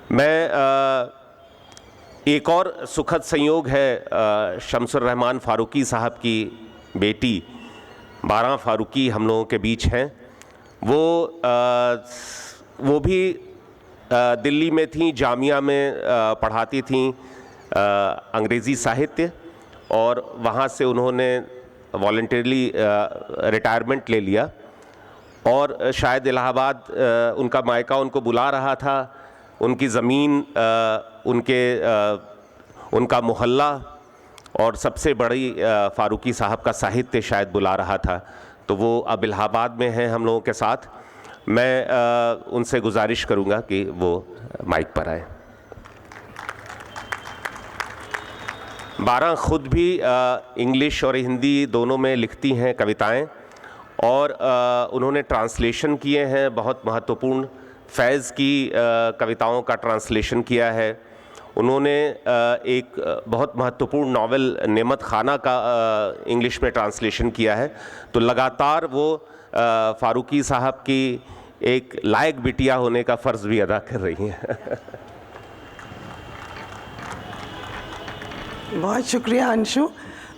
A: मैं एक और सुखद संयोग है, शम्सुर रहमान फ़ारूकी साहब की बेटी बारा फ़ारूकी हम लोगों के बीच हैं। वो भी दिल्ली में थी, जामिया में पढ़ाती थीं अंग्रेज़ी साहित्य, और वहाँ से उन्होंने वॉलंटरली रिटायरमेंट ले लिया और शायद इलाहाबाद उनका मायका उनको बुला रहा था। उनकी ज़मीन, उनका मोहल्ला और सबसे बड़ी फ़ारूकी साहब का साहित्य शायद बुला रहा था। तो वो अब इलाहाबाद में हैं हम लोगों के साथ। मैं उनसे गुजारिश करूँगा कि वो माइक पर आए। बारा ख़ुद भी इंग्लिश और हिंदी दोनों में लिखती हैं कविताएं, और उन्होंने ट्रांसलेशन किए हैं। बहुत महत्वपूर्ण फैज़ की कविताओं का ट्रांसलेशन किया है उन्होंने। एक बहुत महत्वपूर्ण नावल नेमत खाना का इंग्लिश में ट्रांसलेशन किया है। तो लगातार वो फ़ारूकी साहब की एक लायक बिटिया होने का फ़र्ज़ भी अदा कर रही हैं।
D: बहुत शुक्रिया अंशु,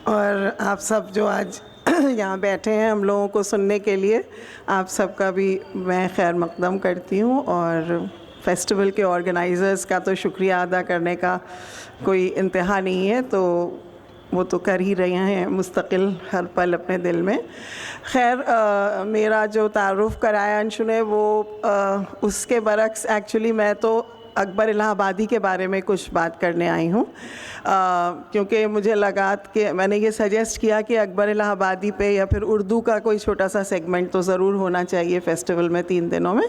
D: और आप सब जो आज यहाँ बैठे हैं हम लोगों को सुनने के लिए, आप सबका भी मैं खैर मकदम करती हूँ। और फेस्टिवल के ऑर्गेनाइज़र्स का तो शुक्रिया अदा करने का कोई इंतहा नहीं है, तो वो तो कर ही रहे हैं मुस्तकिल हर पल अपने दिल में। खैर मेरा जो तारुफ़ कराया अंशु ने वो उसके बरक्स एक्चुअली मैं तो अकबर इलाहाबादी के बारे में कुछ बात करने आई हूँ, क्योंकि मुझे लगा कि मैंने ये सजेस्ट किया कि अकबर इलाहाबादी पे या फिर उर्दू का कोई छोटा सा सेगमेंट तो ज़रूर होना चाहिए फेस्टिवल में 3 दिनों में,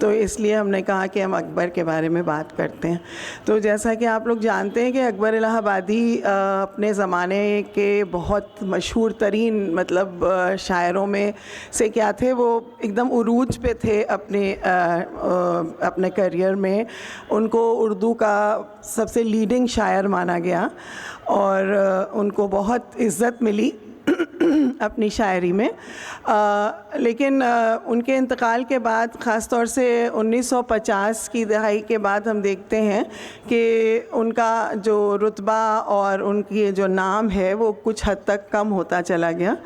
D: तो इसलिए हमने कहा कि हम अकबर के बारे में बात करते हैं। तो जैसा कि आप लोग जानते हैं कि अकबर इलाहाबादी अपने ज़माने के बहुत मशहूर तरीन मतलब शायरों में से क्या थे, वो एकदम उरूज पे थे अपने करियर में। उनको उर्दू का सबसे लीडिंग शायर माना गया और उनको बहुत इज़्ज़त मिली अपनी शायरी में। लेकिन उनके इंतकाल के बाद, ख़ास तौर से 1950 की दहाई के बाद, हम देखते हैं कि उनका जो रुतबा और उनकी जो नाम है वो कुछ हद तक कम होता चला गया।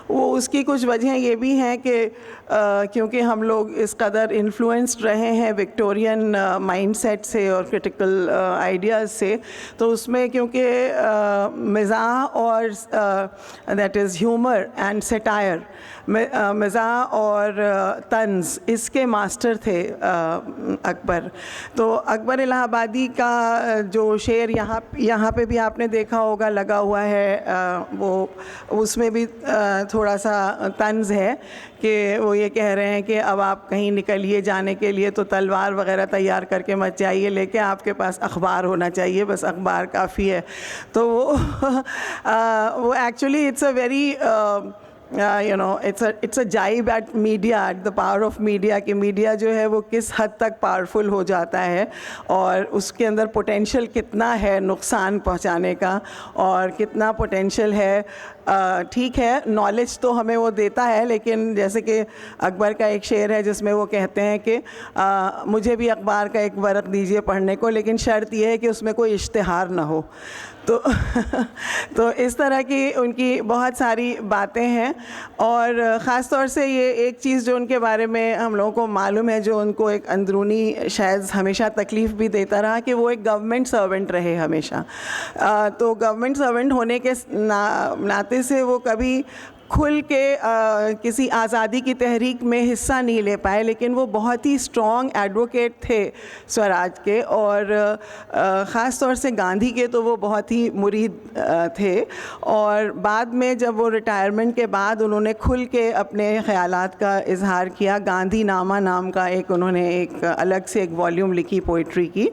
D: वो उसकी कुछ वजह ये भी हैं कि क्योंकि हम लोग इस कदर इन्फ्लुएंस्ड रहे हैं विक्टोरियन माइंडसेट से और क्रिटिकल आइडियाज़ से, तो उसमें क्योंकि मिज़ाह और that is humour and satire, मिज़ाह और तंज़, इसके मास्टर थे अकबर। तो अकबर इलाहाबादी का जो शेर यहाँ पे भी आपने देखा होगा लगा हुआ है, वो उसमें भी थोड़ा सा तंज़ है कि वो ये कह रहे हैं कि अब आप कहीं निकलिए जाने के लिए तो तलवार वगैरह तैयार करके मत जाइए, लेके आपके पास अखबार होना चाहिए, बस अखबार काफ़ी है। तो वो actually it's a very it's a jibe at media, at the power of media, कि मीडिया जो है वो किस हद तक पावरफुल हो जाता है और उसके अंदर पोटेंशियल कितना है नुकसान पहुंचाने का और कितना पोटेंशियल है। ठीक है, नॉलेज तो हमें वो देता है, लेकिन जैसे कि अकबर का एक शेर है जिसमें वो कहते हैं कि मुझे भी अखबार का एक वर्क दीजिए पढ़ने को, लेकिन शर्त यह है कि उसमें कोई इश्तिहार ना हो। तो इस तरह की उनकी बहुत सारी बातें हैं। और ख़ास तौर से ये एक चीज़ जो उनके बारे में हम लोगों को मालूम है, जो उनको एक अंदरूनी शायद हमेशा तकलीफ़ भी देता रहा, कि वो एक गवर्नमेंट सर्वेंट रहे हमेशा। तो गवर्नमेंट सर्वेंट होने के नाते से वो कभी खुल के किसी आज़ादी की तहरीक में हिस्सा नहीं ले पाए, लेकिन वो बहुत ही स्ट्रॉन्ग एडवोकेट थे स्वराज के, और ख़ास तौर से गांधी के तो वो बहुत ही मुरीद थे। और बाद में जब वो रिटायरमेंट के बाद उन्होंने खुल के अपने ख़यालात का इजहार किया। गांधी नामा नाम का उन्होंने एक अलग से एक वॉल्यूम लिखी पोइट्री की,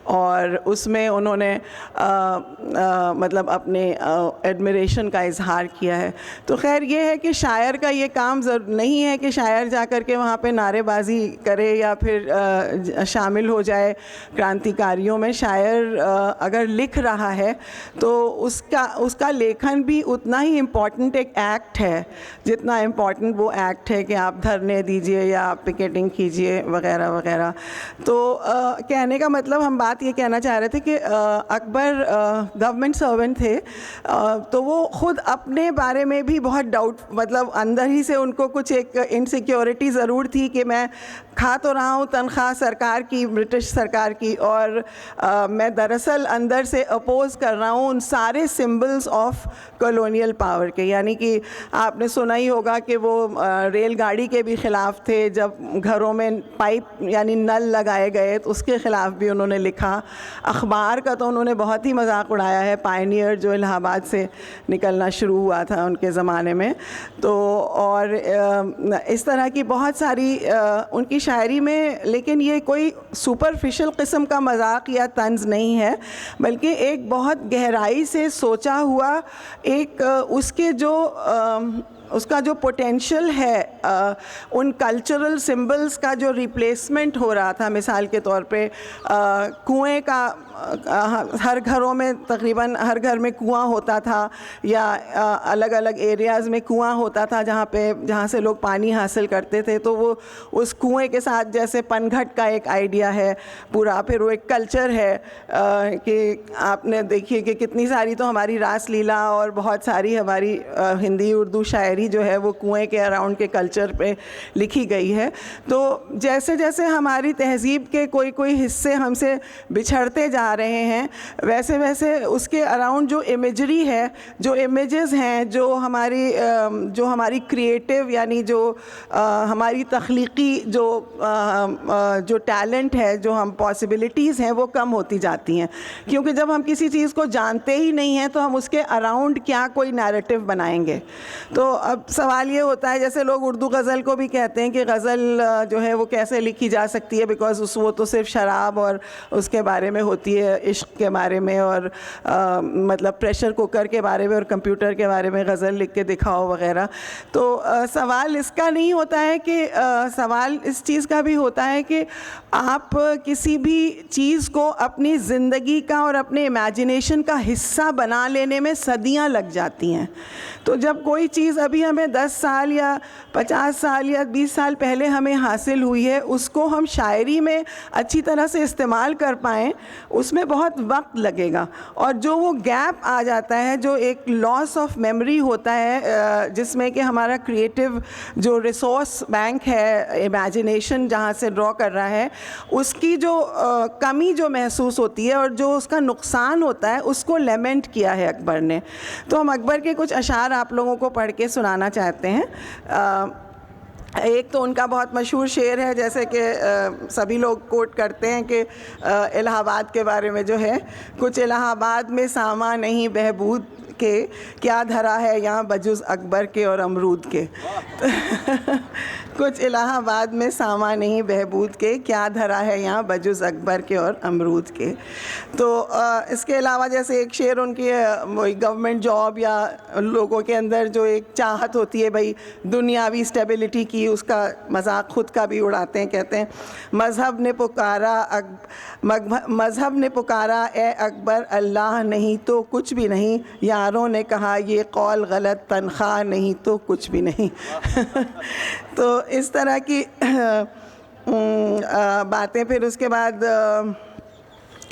D: और उसमें उन्होंने मतलब अपने एडमिरेशन का इजहार किया है। तो खैर ये है कि शायर का ये काम नहीं है कि शायर जा कर के वहाँ पे नारेबाजी करे या फिर शामिल हो जाए क्रांतिकारियों में। शायर अगर लिख रहा है तो उसका लेखन भी उतना ही इम्पॉर्टेंट एक एक्ट है जितना इम्पॉर्टेंट वो एक्ट है कि आप धरने दीजिए या आप पिकेटिंग कीजिए वगैरह वगैरह। तो कहने का मतलब, हम बात ये कहना चाह रहे थे कि अकबर गवर्नमेंट सर्वेंट थे, तो वो ख़ुद अपने बारे में भी बहुत डाउट, मतलब अंदर ही से उनको कुछ एक इनसिक्योरिटी ज़रूर थी कि मैं खा तो रहा हूँ तनख्वाह सरकार की, ब्रिटिश सरकार की, और मैं दरअसल अंदर से अपोज़ कर रहा हूँ उन सारे सिंबल्स ऑफ कॉलोनियल पावर के। यानी कि आपने सुना ही होगा कि वो रेलगाड़ी के भी ख़िलाफ़ थे, जब घरों में पाइप यानी नल लगाए गए तो उसके ख़िलाफ़ भी उन्होंने लिखा। अखबार का तो उन्होंने बहुत ही मजाक उड़ाया है, पायनियर जो इलाहाबाद से निकलना शुरू हुआ था उनके ज़माने में। तो और इस तरह की बहुत सारी उनकी शायरी में, लेकिन ये कोई सुपरफिशियल किस्म का मजाक या तंज नहीं है, बल्कि एक बहुत गहराई से सोचा हुआ एक उसका जो पोटेंशियल है, उन कल्चरल सिंबल्स का जो रिप्लेसमेंट हो रहा था। मिसाल के तौर पे कुएं का हर घरों में, तकरीबन हर घर में कुआं होता था, या अलग अलग एरियाज़ में कुआं होता था जहाँ से लोग पानी हासिल करते थे। तो वो उस कुएं के साथ जैसे पनघट का एक आइडिया है पूरा, फिर वो एक कल्चर है कि आपने देखिए कि कितनी सारी तो हमारी रास लीला और बहुत सारी हमारी हिंदी उर्दू शायरी शायरी जो है वो कुएं के अराउंड के कल्चर पे लिखी गई है। तो जैसे जैसे हमारी तहज़ीब के कोई कोई हिस्से हमसे बिछड़ते जा रहे हैं, वैसे वैसे उसके अराउंड जो इमेजरी है, जो इमेजेस हैं, जो हमारी क्रिएटिव यानी जो हमारी तख्लीकी जो टैलेंट है, जो हम पॉसिबिलिटीज़ हैं, वो कम होती जाती हैं। क्योंकि जब हम किसी चीज़ को जानते ही नहीं हैं तो हम उसके अराउंड क्या कोई नैरेटिव बनाएंगे। तो अब सवाल ये होता है, जैसे लोग उर्दू गज़ल को भी कहते हैं कि गज़ल जो है वो कैसे लिखी जा सकती है, बिकॉज़ वो तो सिर्फ शराब और उसके बारे में होती है, इश्क के बारे में और मतलब प्रेशर कुकर के बारे में और कंप्यूटर के बारे में गज़ल लिख के दिखाओ वगैरह। तो सवाल इसका नहीं होता है कि सवाल इस चीज़ का भी होता है कि आप किसी भी चीज़ को अपनी ज़िंदगी का और अपने इमेजिनेशन का हिस्सा बना लेने में सदियां लग जाती हैं। तो जब कोई चीज़ अभी हमें 10 साल या 50 साल या 20 साल पहले हमें हासिल हुई है, उसको हम शायरी में अच्छी तरह से इस्तेमाल कर पाएँ, उसमें बहुत वक्त लगेगा। और जो वो गैप आ जाता है, जो एक लॉस ऑफ मेमोरी होता है, जिसमें कि हमारा क्रिएटिव जो रिसोर्स बैंक है, इमेजिनेशन जहाँ से ड्रॉ कर रहा है, उसकी जो कमी जो महसूस होती है और जो उसका नुकसान होता है, उसको लेमेंट किया है अकबर ने। तो हम अकबर के कुछ अशार आप लोगों को पढ़ के सुनाना चाहते हैं। एक तो उनका बहुत मशहूर शेर है, जैसे कि सभी लोग कोट करते हैं कि इलाहाबाद के बारे में जो है, कुछ इलाहाबाद में सामा नहीं बहबूद के, क्या धरा है यहाँ बजुज़ अकबर के और अमरूद के। कुछ इलाहाबाद में सामा नहीं बहबूद के, क्या धरा है यहाँ बजुज़ अकबर के और अमरूद के। तो इसके अलावा जैसे एक शेर उनकी वही गवर्नमेंट जॉब या लोगों के अंदर जो एक चाहत होती है भाई दुनियावी स्टेबिलिटी की, उसका मजाक खुद का भी उड़ाते हैं। कहते हैं मज़हब ने पुकारा ए अकबर, अल्लाह नहीं तो कुछ भी नहीं, यारों ने कहा ये कौल गलत, तनख्वाह नहीं तो कुछ भी नहीं। तो इस तरह की बातें। फिर उसके बाद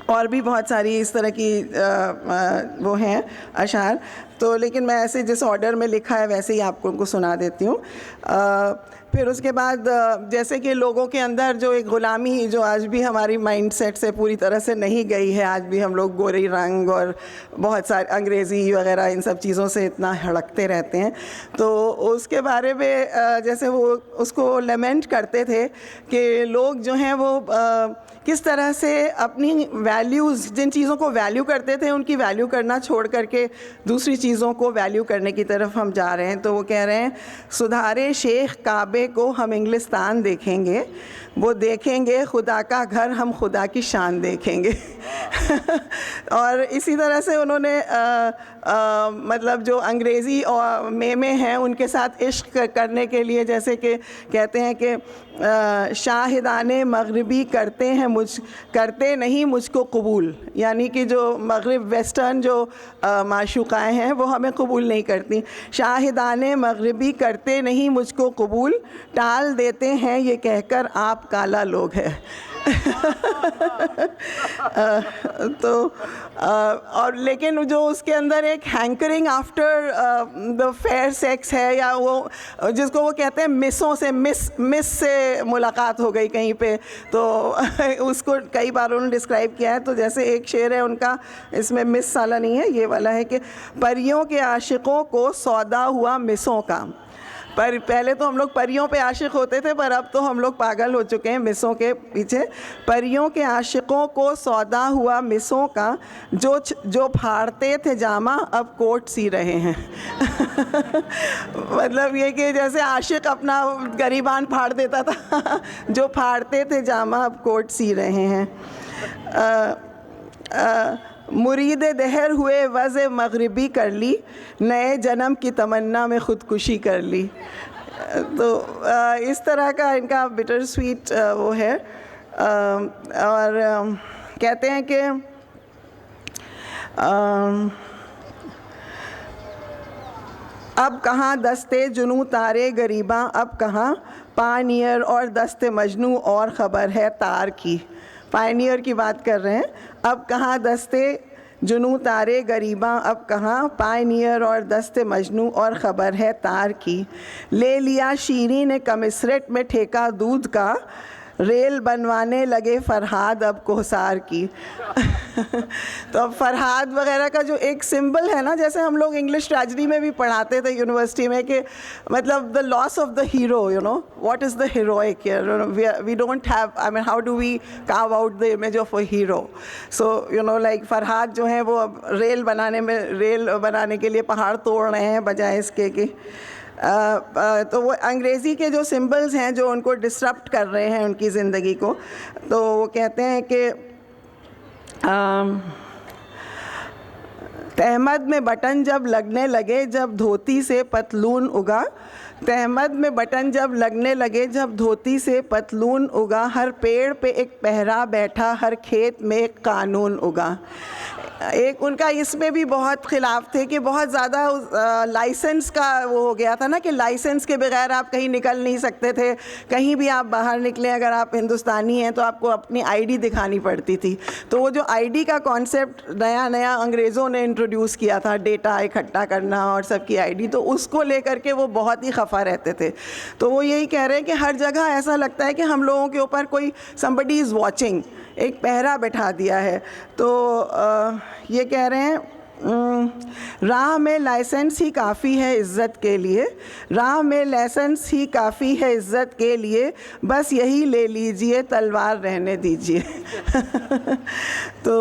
D: और भी बहुत सारी इस तरह की वो हैं अशार। तो लेकिन मैं ऐसे जिस ऑर्डर में लिखा है वैसे ही आपको उनको सुना देती हूँ। फिर उसके बाद जैसे कि लोगों के अंदर जो एक ग़ुलामी जो आज भी हमारी माइंडसेट से पूरी तरह से नहीं गई है, आज भी हम लोग गोरी रंग और बहुत सारे अंग्रेज़ी वगैरह इन सब चीज़ों से इतना हड़कते रहते हैं। तो उसके बारे में जैसे वो उसको लेमेंट करते थे कि लोग जो हैं वो किस तरह से अपनी वैल्यूज़, जिन चीज़ों को वैल्यू करते थे उनकी वैल्यू करना छोड़ करके दूसरी चीज़ों को वैल्यू करने की तरफ हम जा रहे हैं। तो वो कह रहे हैं सुधारे शेख काबे को हम इंग्लिस्तान देखेंगे, वो देखेंगे खुदा का घर, हम खुदा की शान देखेंगे। और इसी तरह से उन्होंने मतलब जो अंग्रेज़ी और में हैं उनके साथ इश्क करने के लिए जैसे कि कहते हैं कि शाहिदाने मगरिबी करते नहीं मुझको कबूल, यानी कि जो मगरिब वेस्टर्न जो माशूक़ाएँ हैं वो हमें कबूल नहीं करती। शाहिदाने मगरिबी करते नहीं मुझको कबूल, टाल देते हैं ये कहकर आप काला लोग है। तो और लेकिन जो उसके अंदर एक hankering after the fair sex है, या वो जिसको वो कहते हैं मिसों से, मिस से मुलाकात हो गई कहीं पे, तो उसको कई बार उन्होंने डिस्क्राइब किया है। तो जैसे एक शेर है उनका, इसमें मिस वाला नहीं है, ये वाला है कि परियों के आशिकों को सौदा हुआ मिसों का। पर पहले तो हम लोग परियों पे आशिक होते थे, पर अब तो हम लोग पागल हो चुके हैं मिसों के पीछे। परियों के आशिकों को सौदा हुआ मिसों का, जो फाड़ते थे जामा अब कोट सी रहे हैं। मतलब ये कि जैसे आशिक अपना गरीबान फाड़ देता था, जो फाड़ते थे जामा अब कोट सी रहे हैं। मुरीद दहर हुए वज़ मगरिबी कर ली, नए जन्म की तमन्ना में ख़ुदकुशी कर ली। तो इस तरह का इनका बिटर स्वीट वो है। और कहते हैं कि अब कहाँ दस्ते जुनू तारे गरीबा, अब कहाँ पानियर और दस्ते मजनू और ख़बर है तार की। पायनियर की बात कर रहे हैं। अब कहाँ दस्ते जुनू तारे गरीबां अब कहाँ, पायनियर और दस्ते मजनू और ख़बर है तार की। ले लिया शीरी ने कमिसरेट में ठेका दूध का, रेल बनवाने लगे फरहाद अब कोहसार की। तो अब फरहाद वगैरह का जो एक सिंबल है ना, जैसे हम लोग इंग्लिश ट्रेजेडी में भी पढ़ाते थे यूनिवर्सिटी में कि मतलब the loss of the hero, you know what is the heroic here, we don't have, I mean how do we carve out the image of a hero. So you know like Farhad जो है वो अब rail बनाने के लिए पहाड़ तोड़ रहे हैं बजाय इसके कि तो वो अंग्रेज़ी के जो सिंबल्स हैं जो उनको डिसरप्ट कर रहे हैं उनकी ज़िंदगी को। तो वो कहते हैं कि तहमद में बटन जब लगने लगे जब धोती से पतलून उगा, तहमद में बटन जब लगने लगे जब धोती से पतलून उगा, हर पेड़ पे एक पहरा बैठा हर खेत में एक कानून उगा। एक उनका इसमें भी बहुत ख़िलाफ़ थे कि बहुत ज़्यादा लाइसेंस का वो हो गया था ना कि लाइसेंस के बगैर आप कहीं निकल नहीं सकते थे, कहीं भी आप बाहर निकलें अगर आप हिंदुस्तानी हैं तो आपको अपनी आईडी दिखानी पड़ती थी। तो वो जो आईडी का कॉन्सेप्ट नया नया अंग्रेज़ों ने इंट्रोड्यूस किया था, डेटा इकट्ठा करना और सबकी आईडी, तो उसको लेकर के वो बहुत ही खफा रहते थे। तो वो यही कह रहे हैं कि हर जगह ऐसा लगता है कि हम लोगों के ऊपर कोई somebody is watching, एक पहरा बैठा दिया है। तो ये कह रहे हैं राह में लाइसेंस ही काफ़ी है इज़्ज़त के लिए, राह में लाइसेंस ही काफ़ी है इज़्ज़त के लिए, बस यही ले लीजिए तलवार रहने दीजिए। तो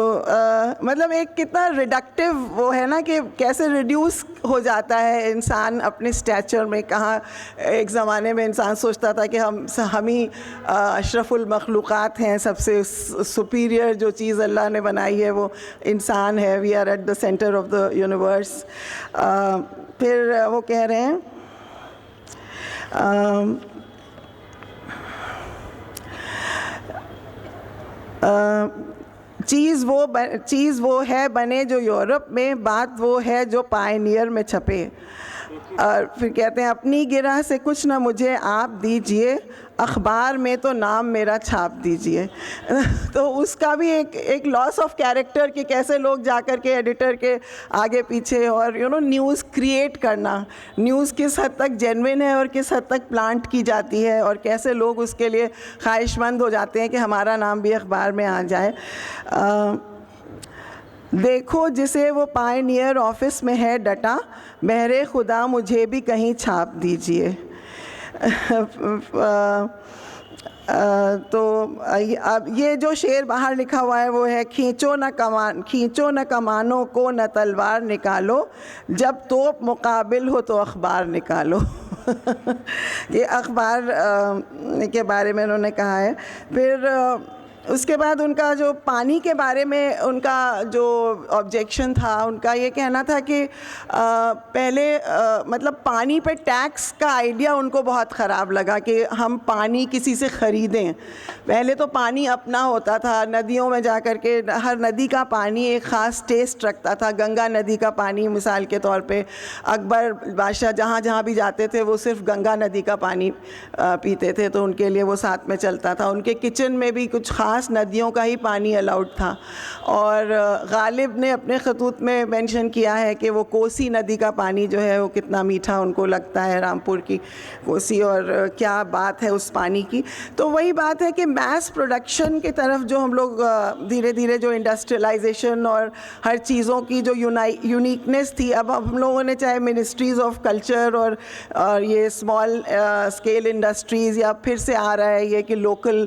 D: मतलब एक कितना रिडक्टिव वो है ना कि कैसे रिड्यूस हो जाता है इंसान अपने स्टैचर में। कहाँ एक ज़माने में इंसान सोचता था कि हम ही अशरफुल मखलूक़ात हैं, सबसे सुपीरियर जो चीज़ अल्लाह ने बनाई है वो इंसान है, we are at the centre of the universe. फिर वो कह रहे हैं चीज़ वो है बने जो यूरोप में, बात वो है जो पायनियर में छपे। और फिर कहते हैं अपनी गिरह से कुछ ना मुझे आप दीजिए, अखबार में तो नाम मेरा छाप दीजिए। तो उसका भी एक लॉस ऑफ कैरेक्टर कि कैसे लोग जाकर के एडिटर के आगे पीछे और यू नो न्यूज़ क्रिएट करना, न्यूज़ किस हद तक जेन्युइन है और किस हद तक प्लांट की जाती है और कैसे लोग उसके लिए ख्वाहिशमंद हो जाते हैं कि हमारा नाम भी अखबार में आ जाए। देखो जिसे वो पायनियर ऑफिस में है डटा, बहरे खुदा मुझे भी कहीं छाप दीजिए। तो अब ये जो शेर बाहर लिखा हुआ है वो है खींचो न कमानों को न तलवार निकालो, जब तोप मुकाबिल हो तो अखबार निकालो। ये अखबार के बारे में उन्होंने कहा है। फिर उसके बाद उनका जो पानी के बारे में उनका जो ऑब्जेक्शन था, उनका ये कहना था कि पहले मतलब पानी पे टैक्स का आइडिया उनको बहुत ख़राब लगा कि हम पानी किसी से ख़रीदें। पहले तो पानी अपना होता था, नदियों में जा कर के हर नदी का पानी एक ख़ास टेस्ट रखता था। गंगा नदी का पानी मिसाल के तौर पे अकबर बादशाह जहाँ जहाँ भी जाते थे वो सिर्फ गंगा नदी का पानी पीते थे, तो उनके लिए वो साथ में चलता था। उनके किचन में भी कुछ ख़ास नदियों का ही पानी अलाउड था। और गालिब ने अपने खतूत में मेंशन किया है कि वो कोसी नदी का पानी जो है वो कितना मीठा उनको लगता है, रामपुर की कोसी, और क्या बात है उस पानी की। तो वही बात है कि मैस प्रोडक्शन की तरफ जो हम लोग धीरे धीरे जो इंडस्ट्रियलाइजेशन और हर चीज़ों की जो यूनिकनेस थी, अब हम लोगों ने चाहे मिनिस्ट्रीज़ ऑफ कल्चर और ये स्मॉल स्केल इंडस्ट्रीज़, या फिर से आ रहा है ये कि local,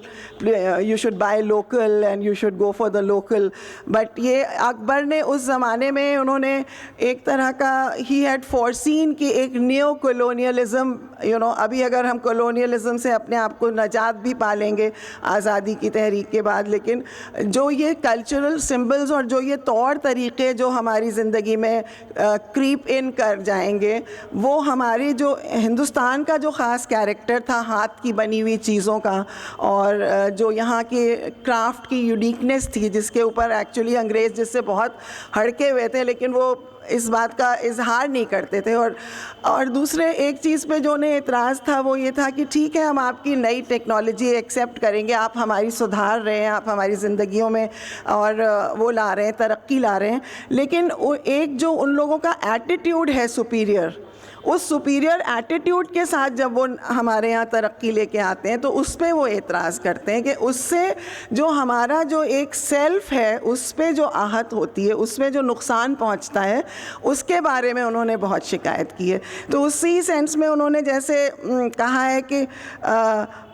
D: you should by local and you should go for the local. But ये अकबर ने उस ज़माने में उन्होंने एक तरह का ही हैड फोरसीन कि एक न्यू कॉलोनियलिज़म, यू नो, अभी अगर हम कॉलोनियलिज़म से अपने आप को नजात भी पालेंगे आज़ादी की तहरीक के बाद, लेकिन जो ये कल्चरल सिंबल्स और जो ये तौर तरीक़े जो हमारी ज़िंदगी में क्रीप इन कर जाएंगे, वो हमारी जो हिंदुस्तान का जो ख़ास कैरेक्टर था हाथ की बनी हुई चीज़ों का, और जो यहाँ के क्राफ्ट की यूनिकनेस थी, जिसके ऊपर एक्चुअली अंग्रेज़ जिससे बहुत हड़के हुए थे, लेकिन वो इस बात का इजहार नहीं करते थे। और दूसरे एक चीज़ पे जो उन्हें एतराज़ था वो ये था कि ठीक है, हम आपकी नई टेक्नोलॉजी एक्सेप्ट करेंगे, आप हमारी सुधार रहे हैं, आप हमारी ज़िंदगियों में और वो ला रहे हैं, तरक्की ला रहे हैं, लेकिन एक जो उन लोगों का एटीट्यूड है सुपीरियर, उस सुपीरियर एटीट्यूड के साथ जब वो हमारे यहाँ तरक्की लेके आते हैं तो उस पे वो एतराज़ करते हैं कि उससे जो हमारा जो एक सेल्फ़ है उस पे जो आहत होती है, उसमें जो नुकसान पहुँचता है, उसके बारे में उन्होंने बहुत शिकायत की है। तो उसी सेंस में उन्होंने जैसे कहा है कि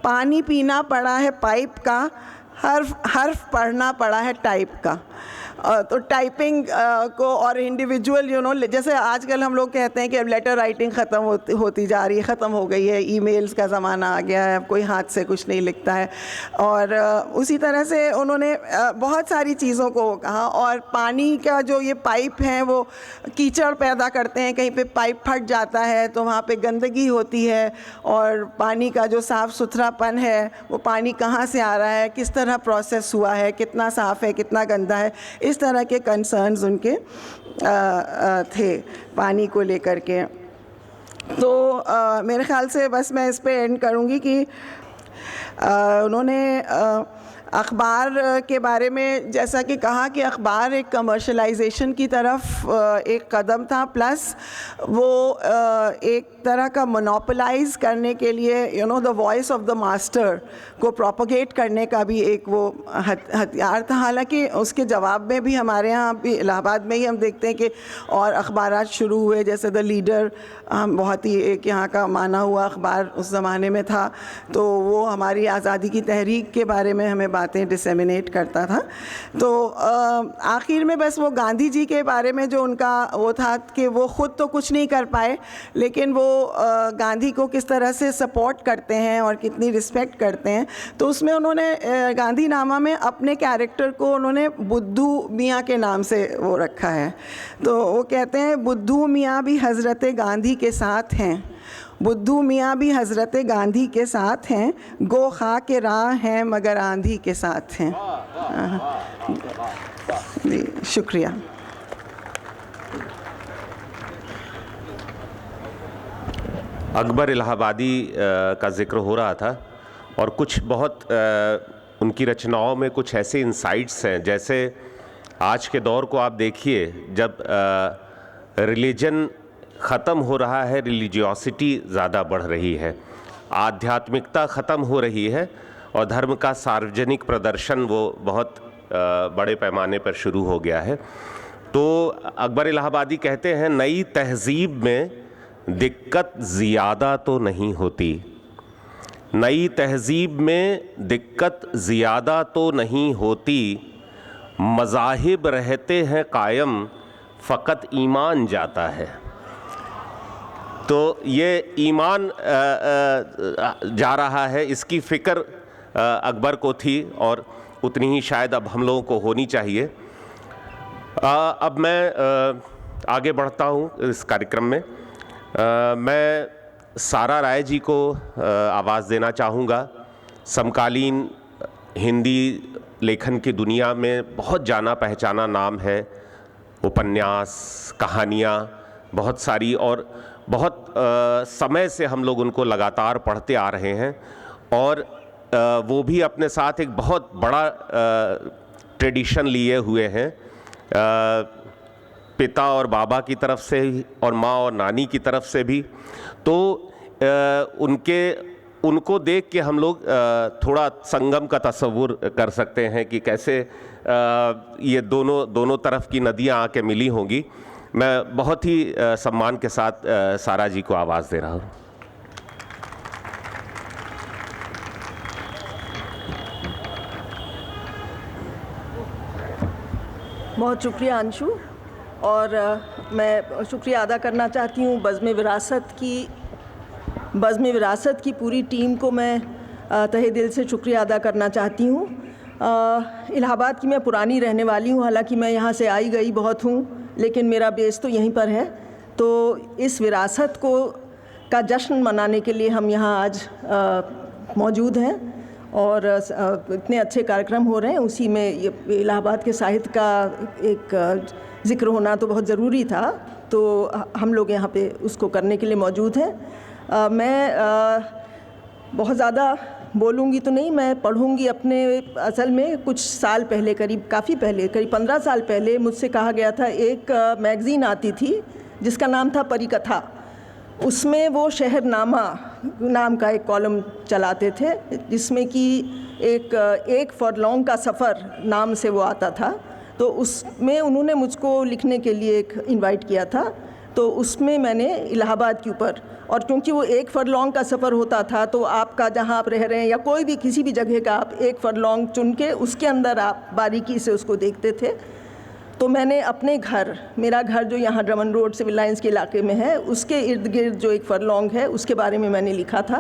D: पानी पीना पड़ा है पाइप का, हर्फ पढ़ना पड़ा है टाइप का। तो टाइपिंग को और इंडिविजुअल जैसे आजकल हम लोग कहते हैं कि अब लेटर राइटिंग ख़त्म होती जा रही है, ख़त्म हो गई है, ईमेल्स का ज़माना आ गया है, अब कोई हाथ से कुछ नहीं लिखता है। और उसी तरह से उन्होंने बहुत सारी चीज़ों को कहा। और पानी का जो ये पाइप हैं वो कीचड़ पैदा करते हैं, कहीं पे पाइप फट जाता है तो वहाँ पे गंदगी होती है, और पानी का जो साफ़ सुथरापन है वो पानी कहाँ से आ रहा है, किस तरह प्रोसेस हुआ है, कितना साफ़ है, कितना गंदा है, इस तरह के कंसर्न्स उनके थे पानी को लेकर के। तो मेरे ख़्याल से बस मैं इस पे एंड करूँगी कि उन्होंने अखबार के बारे में जैसा कि कहा कि अखबार एक कमर्शलाइजेशन की तरफ एक कदम था, प्लस वो एक तरह का मोनोपोलाइज करने के लिए the voice of the master को प्रोपोगेट करने का भी एक वो हथियार था। हालांकि उसके जवाब में भी हमारे यहाँ भी इलाहाबाद में ही हम देखते हैं कि और अखबारात शुरू हुए, जैसे द लीडर बहुत ही एक यहाँ का माना हुआ अखबार उस ज़माने में था, तो वो हमारी आज़ादी की तहरीक के बारे में हमें बातें डिसेमिनेट करता था। तो आखिर में बस वो गांधी जी के बारे में जो उनका वो था कि वो ख़ुद तो कुछ नहीं कर पाए, लेकिन वो गांधी को किस तरह से सपोर्ट करते हैं और कितनी रिस्पेक्ट करते हैं। तो उसमें उन्होंने गांधी नामा में अपने कैरेक्टर को उन्होंने बुद्धू मियाँ के नाम से वो रखा है। तो वो कहते हैं बुद्धू मियाँ भी हज़रत गांधी के साथ हैं, बुद्धू मियाँ भी हज़रत गांधी के साथ हैं, गो खा के राह हैं मगर आंधी के साथ हैं। जी शुक्रिया।
A: अकबर इलाहाबादी का ज़िक्र हो रहा था, और कुछ बहुत उनकी रचनाओं में कुछ ऐसे इंसाइट्स हैं, जैसे आज के दौर को आप देखिए, जब रिलीजन ख़त्म हो रहा है, रिलीजियोसिटी ज़्यादा बढ़ रही है, आध्यात्मिकता ख़त्म हो रही है, और धर्म का सार्वजनिक प्रदर्शन वो बहुत बड़े पैमाने पर शुरू हो गया है। तो अकबर इलाहाबादी कहते हैं, नई तहज़ीब में दिक्कत ज़ियादा तो नहीं होती, नई तहज़ीब में दिक्कत ज़ियादा तो नहीं होती, मज़ाहिब रहते हैं कायम फ़कत ईमान जाता है। तो ये ईमान जा रहा है, इसकी फ़िक्र अकबर को थी, और उतनी ही शायद अब हम लोगों को होनी चाहिए। अब मैं आगे बढ़ता हूँ इस कार्यक्रम में। मैं सारा राय जी को आवाज़ देना चाहूँगा। समकालीन हिंदी लेखन की दुनिया में बहुत जाना पहचाना नाम है, उपन्यास, कहानियाँ बहुत सारी, और बहुत समय से हम लोग उनको लगातार पढ़ते आ रहे हैं, और वो भी अपने साथ एक बहुत बड़ा ट्रेडिशन लिए हुए हैं, पिता और बाबा की तरफ से और माँ और नानी की तरफ से भी। तो उनको देख के हम लोग थोड़ा संगम का तस्वुर कर सकते हैं कि कैसे ये दोनों तरफ की नदियाँ आके मिली होंगी। मैं बहुत ही सम्मान के साथ सारा जी को आवाज़ दे रहा हूँ।
E: बहुत शुक्रिया अंशु, और मैं शुक्रिया अदा करना चाहती हूँ बज़्म विरासत की पूरी टीम को मैं तहे दिल से शुक्रिया अदा करना चाहती हूँ। इलाहाबाद की मैं पुरानी रहने वाली हूँ, हालांकि मैं यहाँ से आई गई बहुत हूँ, लेकिन मेरा बेस तो यहीं पर है। तो इस विरासत का जश्न मनाने के लिए हम यहाँ आज मौजूद हैं, और इतने अच्छे कार्यक्रम हो रहे हैं, उसी में ये इलाहाबाद के साहित्य का एक ज़िक्र होना तो बहुत ज़रूरी था, तो हम लोग यहाँ पे उसको करने के लिए मौजूद हैं। मैं बहुत ज़्यादा बोलूँगी तो नहीं, मैं पढ़ूँगी अपने। असल में कुछ साल पहले, काफ़ी पहले, करीब 15 साल पहले मुझसे कहा गया था, एक मैगज़ीन आती थी जिसका नाम था परिकथा, उसमें वो शहरनामा नाम का एक कॉलम चलाते थे, जिसमें कि एक फरलॉन्ग का सफ़र नाम से वो आता था। तो उसमें उन्होंने मुझको लिखने के लिए एक इनवाइट किया था, तो उसमें मैंने इलाहाबाद के ऊपर, और क्योंकि वो एक फरलॉन्ग का सफ़र होता था, तो आपका जहाँ आप रह रहे हैं या कोई भी किसी भी जगह का आप एक फरलॉन्ग चुन के उसके अंदर आप बारीकी से उसको देखते थे। तो मैंने अपने घर, मेरा घर जो यहाँ ड्रमन रोड सिविल लाइंस के इलाके में है, उसके इर्द गिर्द जो एक फरलॉन्ग है उसके बारे में मैंने लिखा था।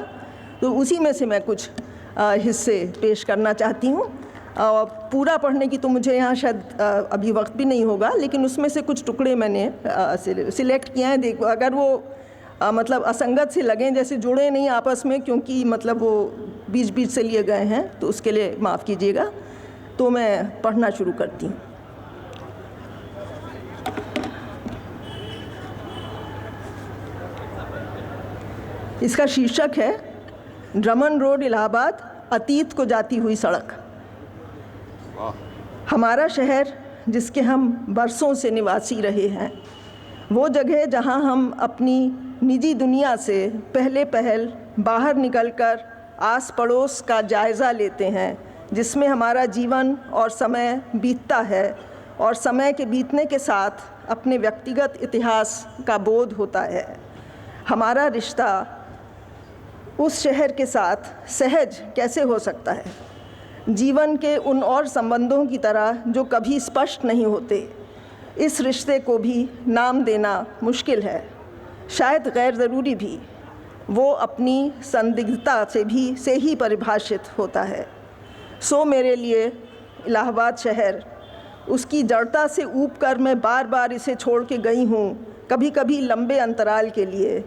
E: तो उसी में से मैं कुछ हिस्से पेश करना चाहती हूँ। पूरा पढ़ने की तो मुझे यहाँ शायद अभी वक्त भी नहीं होगा, लेकिन उसमें से कुछ टुकड़े मैंने सिलेक्ट किए हैं। देखो, अगर वो मतलब असंगत से लगें, जैसे जुड़े नहीं आपस में, क्योंकि मतलब वो बीच बीच से लिए गए हैं, तो उसके लिए माफ़ कीजिएगा। तो मैं पढ़ना शुरू करती हूँ। इसका शीर्षक है ड्रमन रोड इलाहाबाद, अतीत को जाती हुई सड़क। हमारा शहर जिसके हम बरसों से निवासी रहे हैं, वो जगह जहां हम अपनी निजी दुनिया से पहले बाहर निकलकर आस पड़ोस का जायज़ा लेते हैं, जिसमें हमारा जीवन और समय बीतता है, और समय के बीतने के साथ अपने व्यक्तिगत इतिहास का बोध होता है। हमारा रिश्ता उस शहर के साथ सहज कैसे हो सकता है? जीवन के उन और संबंधों की तरह जो कभी स्पष्ट नहीं होते, इस रिश्ते को भी नाम देना मुश्किल है, शायद गैर ज़रूरी भी। वो अपनी संदिग्धता से ही परिभाषित होता है। सो मेरे लिए इलाहाबाद शहर, उसकी जड़ता से ऊब कर मैं बार बार इसे छोड़ के गई हूँ, कभी कभी लंबे अंतराल के लिए।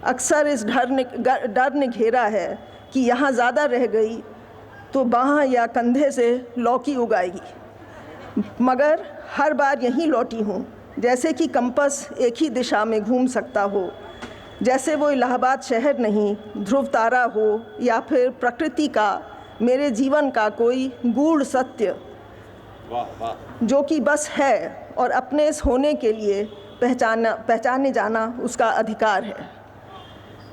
E: अक्सर इस डर ने घेरा है कि यहाँ ज़्यादा रह गई तो बाँह या कंधे से लौकी उगाएगी, मगर हर बार यहीं लौटी हूँ, जैसे कि कंपस एक ही दिशा में घूम सकता हो, जैसे वो इलाहाबाद शहर नहीं, ध्रुव तारा हो या फिर प्रकृति का, मेरे जीवन का कोई गूढ़ सत्य जो कि बस है और अपने इस होने के लिए पहचाने जाना उसका अधिकार है।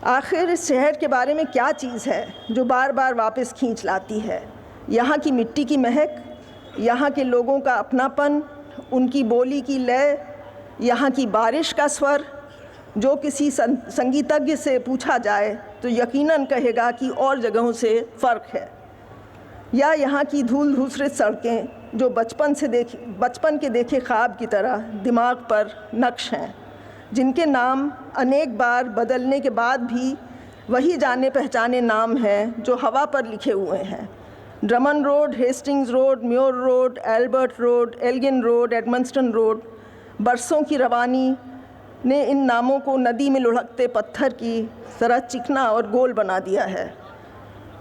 E: आखिर इस शहर के बारे में क्या चीज़ है जो बार बार वापस खींच लाती है? यहाँ की मिट्टी की महक, यहाँ के लोगों का अपनापन, उनकी बोली की लय, यहाँ की बारिश का स्वर। जो किसी संगीतज्ञ से पूछा जाए तो यकीनन कहेगा कि और जगहों से फ़र्क है। या यहाँ की धूल धूसरित सड़कें जो बचपन के देखे ख्वाब की तरह दिमाग पर नक्श हैं, जिनके नाम अनेक बार बदलने के बाद भी वही जाने पहचाने नाम हैं जो हवा पर लिखे हुए हैं। Drummond road, Hastings road, Muir road, Albert road, Elgin road, Edmonstone road. बरसों की रवानी ने इन नामों को नदी में लुढ़कते पत्थर की तरह चिकना और गोल बना दिया है।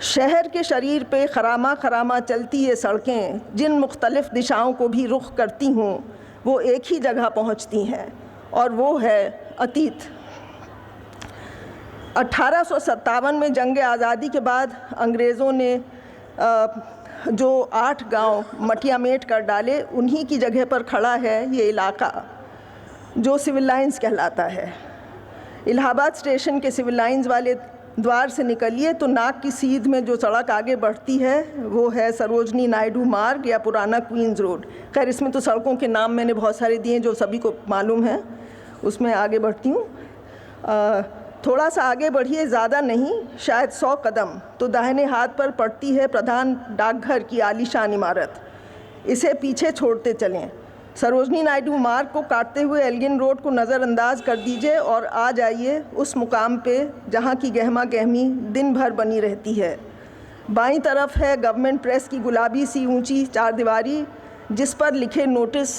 E: शहर के शरीर पे खरामा खरामा चलती ये सड़कें जिन मुख्तलिफ़ दिशाओं को भी रुख करती हों, वो एक ही जगह पहुंचती हैं, और वो है अतीत। 1857 में जंग आज़ादी के बाद अंग्रेज़ों ने जो 8 गांव मटियामेट कर डाले, उन्हीं की जगह पर खड़ा है ये इलाका जो सिविल लाइंस कहलाता है। इलाहाबाद स्टेशन के सिविल लाइंस वाले द्वार से निकलिए तो नाक की सीध में जो सड़क आगे बढ़ती है वो है सरोजनी नायडू मार्ग या पुराना क्वींस रोड। खैर, इसमें तो सड़कों के नाम मैंने बहुत सारे दिए जो सभी को मालूम है, उसमें आगे बढ़ती हूँ। थोड़ा सा आगे बढ़िए, ज़्यादा नहीं, शायद 100 कदम, तो दाहिने हाथ पर पड़ती है प्रधान डाकघर की आलीशान इमारत। इसे पीछे छोड़ते चलें, सरोजनी नायडू मार्ग को काटते हुए एल्गिन रोड को नज़रअंदाज कर दीजिए और आ जाइए उस मुकाम पे जहाँ की गहमा गहमी दिन भर बनी रहती है। बाईं तरफ है गवर्नमेंट प्रेस की गुलाबी सी ऊंची चारदीवारी, जिस पर लिखे नोटिस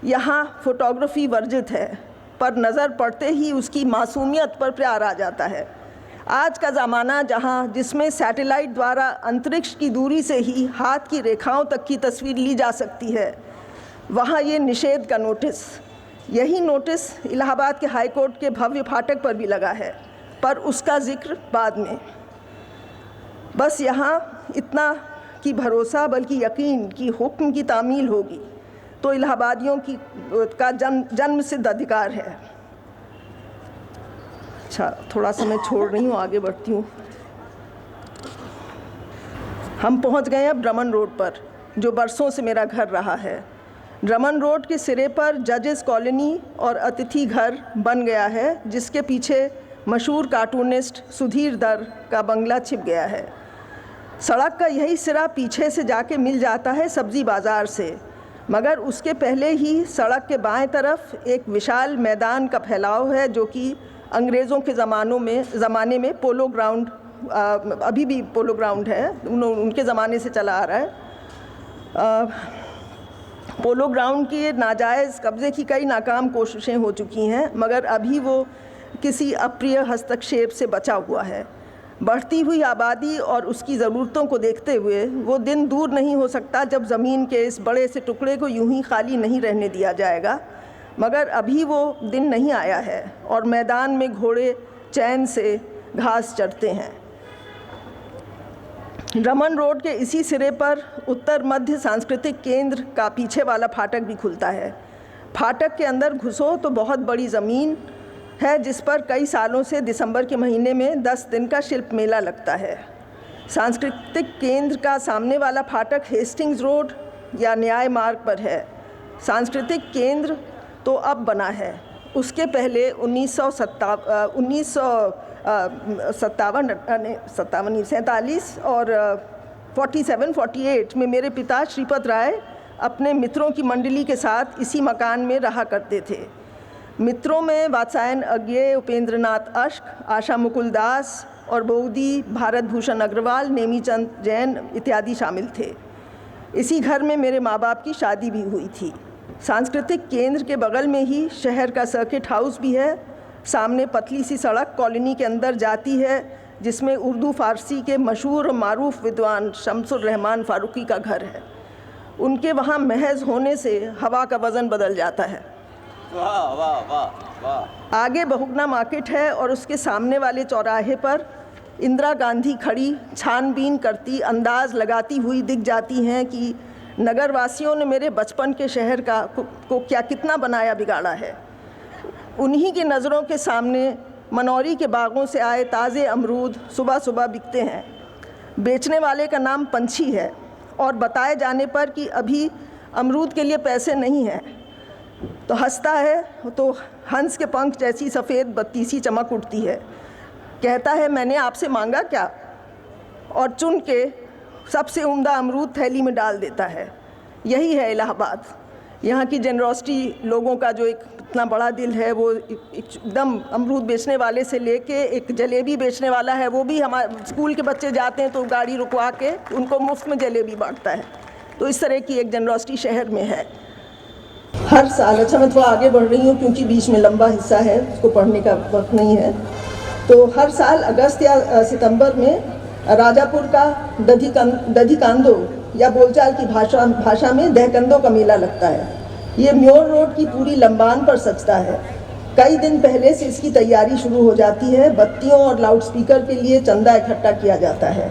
E: यहाँ फोटोग्राफी वर्जित है, पर नज़र पड़ते ही उसकी मासूमियत पर प्यार आ जाता है। आज का ज़माना जिसमें सैटेलाइट द्वारा अंतरिक्ष की दूरी से ही हाथ की रेखाओं तक की तस्वीर ली जा सकती है, वहाँ ये निषेध का नोटिस, यही नोटिस इलाहाबाद के हाई कोर्ट के भव्य फाटक पर भी लगा है, पर उसका जिक्र बाद में। बस यहाँ इतना कि भरोसा बल्कि यकीन कि हुक्म की तामील होगी तो इलाहाबादियों का जन्म सिद्ध अधिकार है। अच्छा, थोड़ा सा मैं छोड़ रही हूँ, आगे बढ़ती हूँ। हम पहुँच गए अब ड्रमन रोड पर, जो बरसों से मेरा घर रहा है। ड्रमन रोड के सिरे पर जजेस कॉलोनी और अतिथि घर बन गया है, जिसके पीछे मशहूर कार्टूनिस्ट सुधीर दर का बंगला छिप गया है। सड़क का यही सिरा पीछे से जाके मिल जाता है सब्ज़ी बाज़ार से, मगर उसके पहले ही सड़क के बाएं तरफ एक विशाल मैदान का फैलाव है, जो कि अंग्रेज़ों के ज़माने में पोलो ग्राउंड, अभी भी पोलो ग्राउंड है, उनके ज़माने से चला आ रहा है। पोलो ग्राउंड के नाजायज़ कब्ज़े की कई नाकाम कोशिशें हो चुकी हैं, मगर अभी वो किसी अप्रिय हस्तक्षेप से बचा हुआ है। बढ़ती हुई आबादी और उसकी ज़रूरतों को देखते हुए वो दिन दूर नहीं हो सकता जब ज़मीन के इस बड़े से टुकड़े को यूं ही खाली नहीं रहने दिया जाएगा, मगर अभी वो दिन नहीं आया है और मैदान में घोड़े चैन से घास चरते हैं। ड्रमन रोड के इसी सिरे पर उत्तर मध्य सांस्कृतिक केंद्र का पीछे वाला फाटक भी खुलता है। फाटक के अंदर घुसो तो बहुत बड़ी ज़मीन है, जिस पर कई सालों से दिसंबर के महीने में 10 दिन का शिल्प मेला लगता है। सांस्कृतिक केंद्र का सामने वाला फाटक हेस्टिंग्स रोड या न्याय मार्ग पर है। सांस्कृतिक केंद्र तो अब बना है, उसके पहले 1947 और 47-48 में मेरे पिता श्रीपत राय अपने मित्रों की मंडली के साथ इसी मकान में रहा करते थे। मित्रों में वात्सायन अज्ञे, उपेंद्रनाथ अश्क, आशा मुकुल दास और बौदी, भारत भूषण अग्रवाल, नेमीचंद जैन इत्यादि शामिल थे। इसी घर में मेरे माँ बाप की शादी भी हुई थी। सांस्कृतिक केंद्र के बगल में ही शहर का सर्किट हाउस भी है। सामने पतली सी सड़क कॉलोनी के अंदर जाती है, जिसमें उर्दू फारसी के मशहूर और मारूफ विद्वान शम्सुर रहमान फारूकी का घर है। उनके वहाँ महज होने से हवा का वज़न बदल जाता है।
F: वाह वाह वाह वाह।
E: आगे बहुगना मार्केट है और उसके सामने वाले चौराहे पर इंदिरा गांधी खड़ी छानबीन करती, अंदाज़ लगाती हुई दिख जाती हैं कि नगरवासियों ने मेरे बचपन के शहर को कितना बनाया बिगाड़ा है। उन्हीं की नज़रों के सामने मनौरी के बागों से आए ताज़े अमरूद सुबह सुबह बिकते हैं। बेचने वाले का नाम पंछी है और बताए जाने पर कि अभी अमरूद के लिए पैसे नहीं हैं तो हंसता है, तो हंस के पंख जैसी सफ़ेद बत्ती सी चमक उठती है। कहता है, मैंने आपसे मांगा क्या, और चुन के सबसे उम्दा अमरूद थैली में डाल देता है। यही है इलाहाबाद। यहाँ की जेनरोसिटी, लोगों का जो एक इतना बड़ा दिल है, वो एकदम अमरूद बेचने वाले से लेके एक जलेबी बेचने वाला है, वो भी हमारे स्कूल के बच्चे जाते हैं तो गाड़ी रुकवा के उनको मुफ्त में जलेबी बांटता है। तो इस तरह की एक जेनरोसिटी शहर में है। हर साल, अच्छा मैं थोड़ा आगे बढ़ रही हूँ क्योंकि बीच में लंबा हिस्सा है, उसको पढ़ने का वक्त नहीं है। तो हर साल अगस्त या सितंबर में राजापुर का दधिकांदो या बोलचाल की भाषा में दहकंदो का मेला लगता है। ये म्योर रोड की पूरी लंबान पर सजता है। कई दिन पहले से इसकी तैयारी शुरू हो जाती है। बत्तियों और लाउडस्पीकर के लिए चंदा इकट्ठा किया जाता है।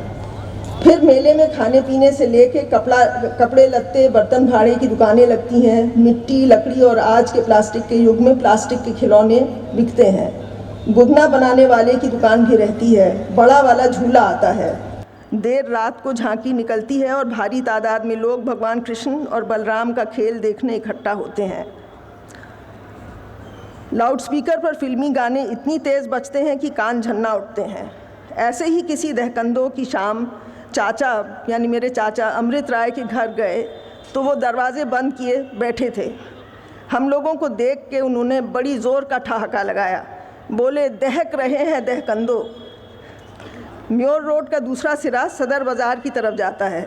E: फिर मेले में खाने पीने से लेके कपड़े लत्ते, बर्तन भाड़े की दुकानें लगती हैं। मिट्टी, लकड़ी और आज के प्लास्टिक के युग में प्लास्टिक के खिलौने बिकते हैं। गुदना बनाने वाले की दुकान भी रहती है। बड़ा वाला झूला आता है। देर रात को झांकी निकलती है और भारी तादाद में लोग भगवान कृष्ण और बलराम का खेल देखने इकट्ठा होते हैं। लाउडस्पीकर पर फिल्मी गाने इतनी तेज़ बजते हैं कि कान झन्ना उठते हैं। ऐसे ही किसी दहकंदों की शाम चाचा, यानी मेरे चाचा अमृत राय के घर गए तो वो दरवाजे बंद किए बैठे थे। हम लोगों को देख के उन्होंने बड़ी ज़ोर का ठहाका लगाया। बोले, दहक रहे हैं दहकंदो। म्योर रोड का दूसरा सिरा सदर बाज़ार की तरफ जाता है।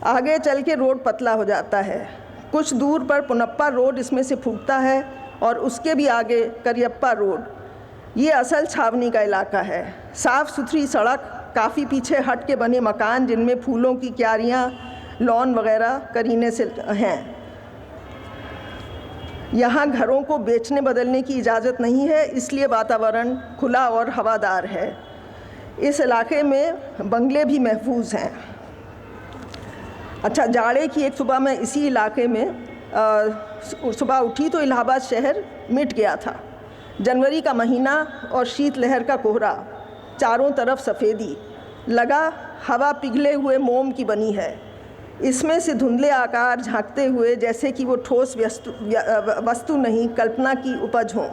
E: आगे चल के रोड पतला हो जाता है। कुछ दूर पर पुनप्पा रोड इसमें से फूटता है और उसके भी आगे करियप्पा रोड। ये असल छावनी का इलाका है। साफ़ सुथरी सड़क, काफ़ी पीछे हट के बने मकान जिनमें फूलों की क्यारियाँ, लॉन वगैरह करीने से हैं। यहाँ घरों को बेचने बदलने की इजाज़त नहीं है, इसलिए वातावरण खुला और हवादार है। इस इलाके में बंगले भी महफूज हैं। अच्छा, जाड़े की एक सुबह मैं इसी इलाके में सुबह उठी तो इलाहाबाद शहर मिट गया था। जनवरी का महीना और शीतलहर का कोहरा, चारों तरफ सफ़ेदी, लगा हवा पिघले हुए मोम की बनी है। इसमें से धुंधले आकार झांकते हुए जैसे कि वो ठोस वस्तु नहीं, कल्पना की उपज हों।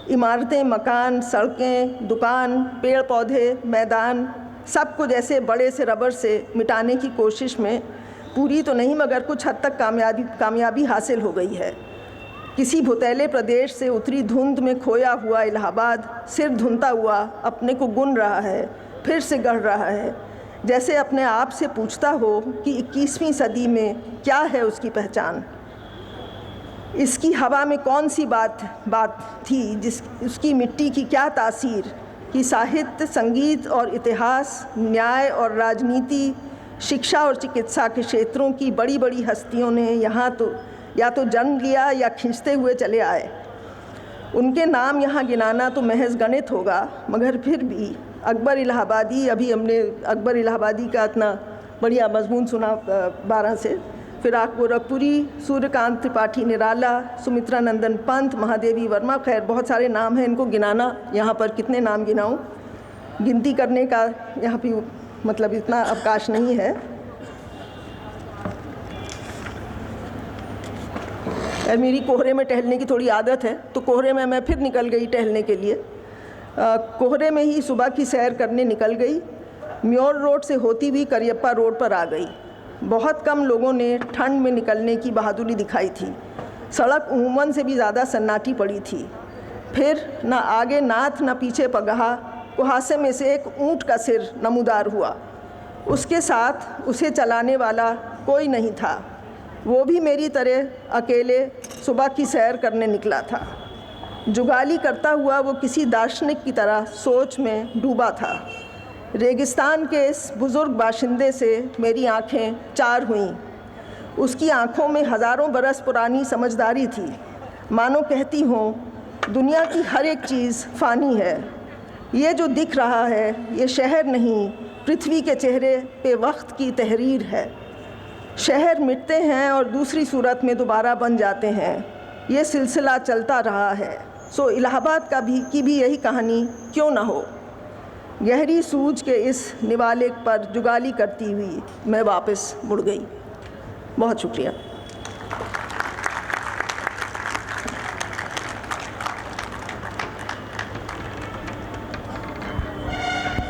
E: इमारतें, मकान, सड़कें, दुकान, पेड़ पौधे, मैदान, सब को जैसे बड़े से रबर से मिटाने की कोशिश में, पूरी तो नहीं मगर कुछ हद तक कामयाबी हासिल हो गई है। किसी भुतैले प्रदेश से उतरी धुंध में खोया हुआ इलाहाबाद सिर धुनता हुआ अपने को गुन रहा है, फिर से गढ़ रहा है, जैसे अपने आप से पूछता हो कि 21वीं सदी में क्या है उसकी पहचान। इसकी हवा में कौन सी बात थी, उसकी मिट्टी की क्या तासीर कि साहित्य, संगीत और इतिहास, न्याय और राजनीति, शिक्षा और चिकित्सा के क्षेत्रों की बड़ी बड़ी हस्तियों ने यहाँ तो या तो जन्म लिया या खींचते हुए चले आए। उनके नाम यहाँ गिनाना तो महज गणित होगा, मगर फिर भी अकबर इलाहाबादी, अभी हमने अकबर इलाहाबादी का इतना बढ़िया मजमून सुना 12 से, फिराक गोरखपुरी, सूर्यकांत त्रिपाठी निराला, सुमित्रा नंदन पंत, महादेवी वर्मा, खैर बहुत सारे नाम हैं। इनको गिनाना, यहाँ पर कितने नाम गिनाऊँ, गिनती करने का यहाँ पे मतलब इतना अवकाश नहीं है। मेरी कोहरे में टहलने की थोड़ी आदत है, तो कोहरे में मैं फिर निकल गई टहलने के लिए। कोहरे में ही सुबह की सैर करने निकल गई। म्योर रोड से होती हुई करियप्पा रोड पर आ गई। बहुत कम लोगों ने ठंड में निकलने की बहादुरी दिखाई थी। सड़क उमूमन से भी ज़्यादा सन्नाटी पड़ी थी। फिर न आगे नाथ न पीछे पगहा, कुहासे में से एक ऊँट का सिर नमूदार हुआ। उसके साथ उसे चलाने वाला कोई नहीं था। वो भी मेरी तरह अकेले सुबह की सैर करने निकला था। जुगाली करता हुआ वो किसी दार्शनिक की तरह सोच में डूबा था। रेगिस्तान के इस बुज़ुर्ग बाशिंदे से मेरी आँखें चार हुईं। उसकी आँखों में हज़ारों बरस पुरानी समझदारी थी। मानो कहती हों, दुनिया की हर एक चीज़ फ़ानी है। ये जो दिख रहा है ये शहर नहीं, पृथ्वी के चेहरे पे वक्त की तहरीर है। शहर मिटते हैं और दूसरी सूरत में दोबारा बन जाते हैं। ये सिलसिला चलता रहा है। सो इलाहाबाद की भी यही कहानी क्यों ना हो। गहरी सूझ के इस निवाले पर जुगाली करती हुई मैं वापस मुड़ गई। बहुत शुक्रिया।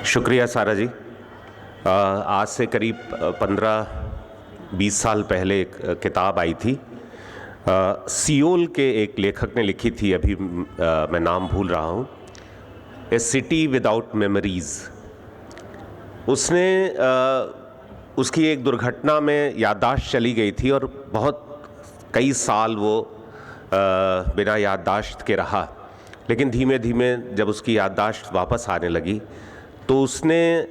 A: शुक्रिया सारा जी। आज से करीब 15-20 साल पहले एक किताब आई थी, सियोल के एक लेखक ने लिखी थी, अभी मैं नाम भूल रहा हूँ, ए सिटी विदाउट मेमोरीज़। उसने उसकी एक दुर्घटना में याददाश्त चली गई थी और बहुत कई साल वो बिना याददाश्त के रहा। लेकिन धीमे धीमे जब उसकी याददाश्त वापस आने लगी तो उसने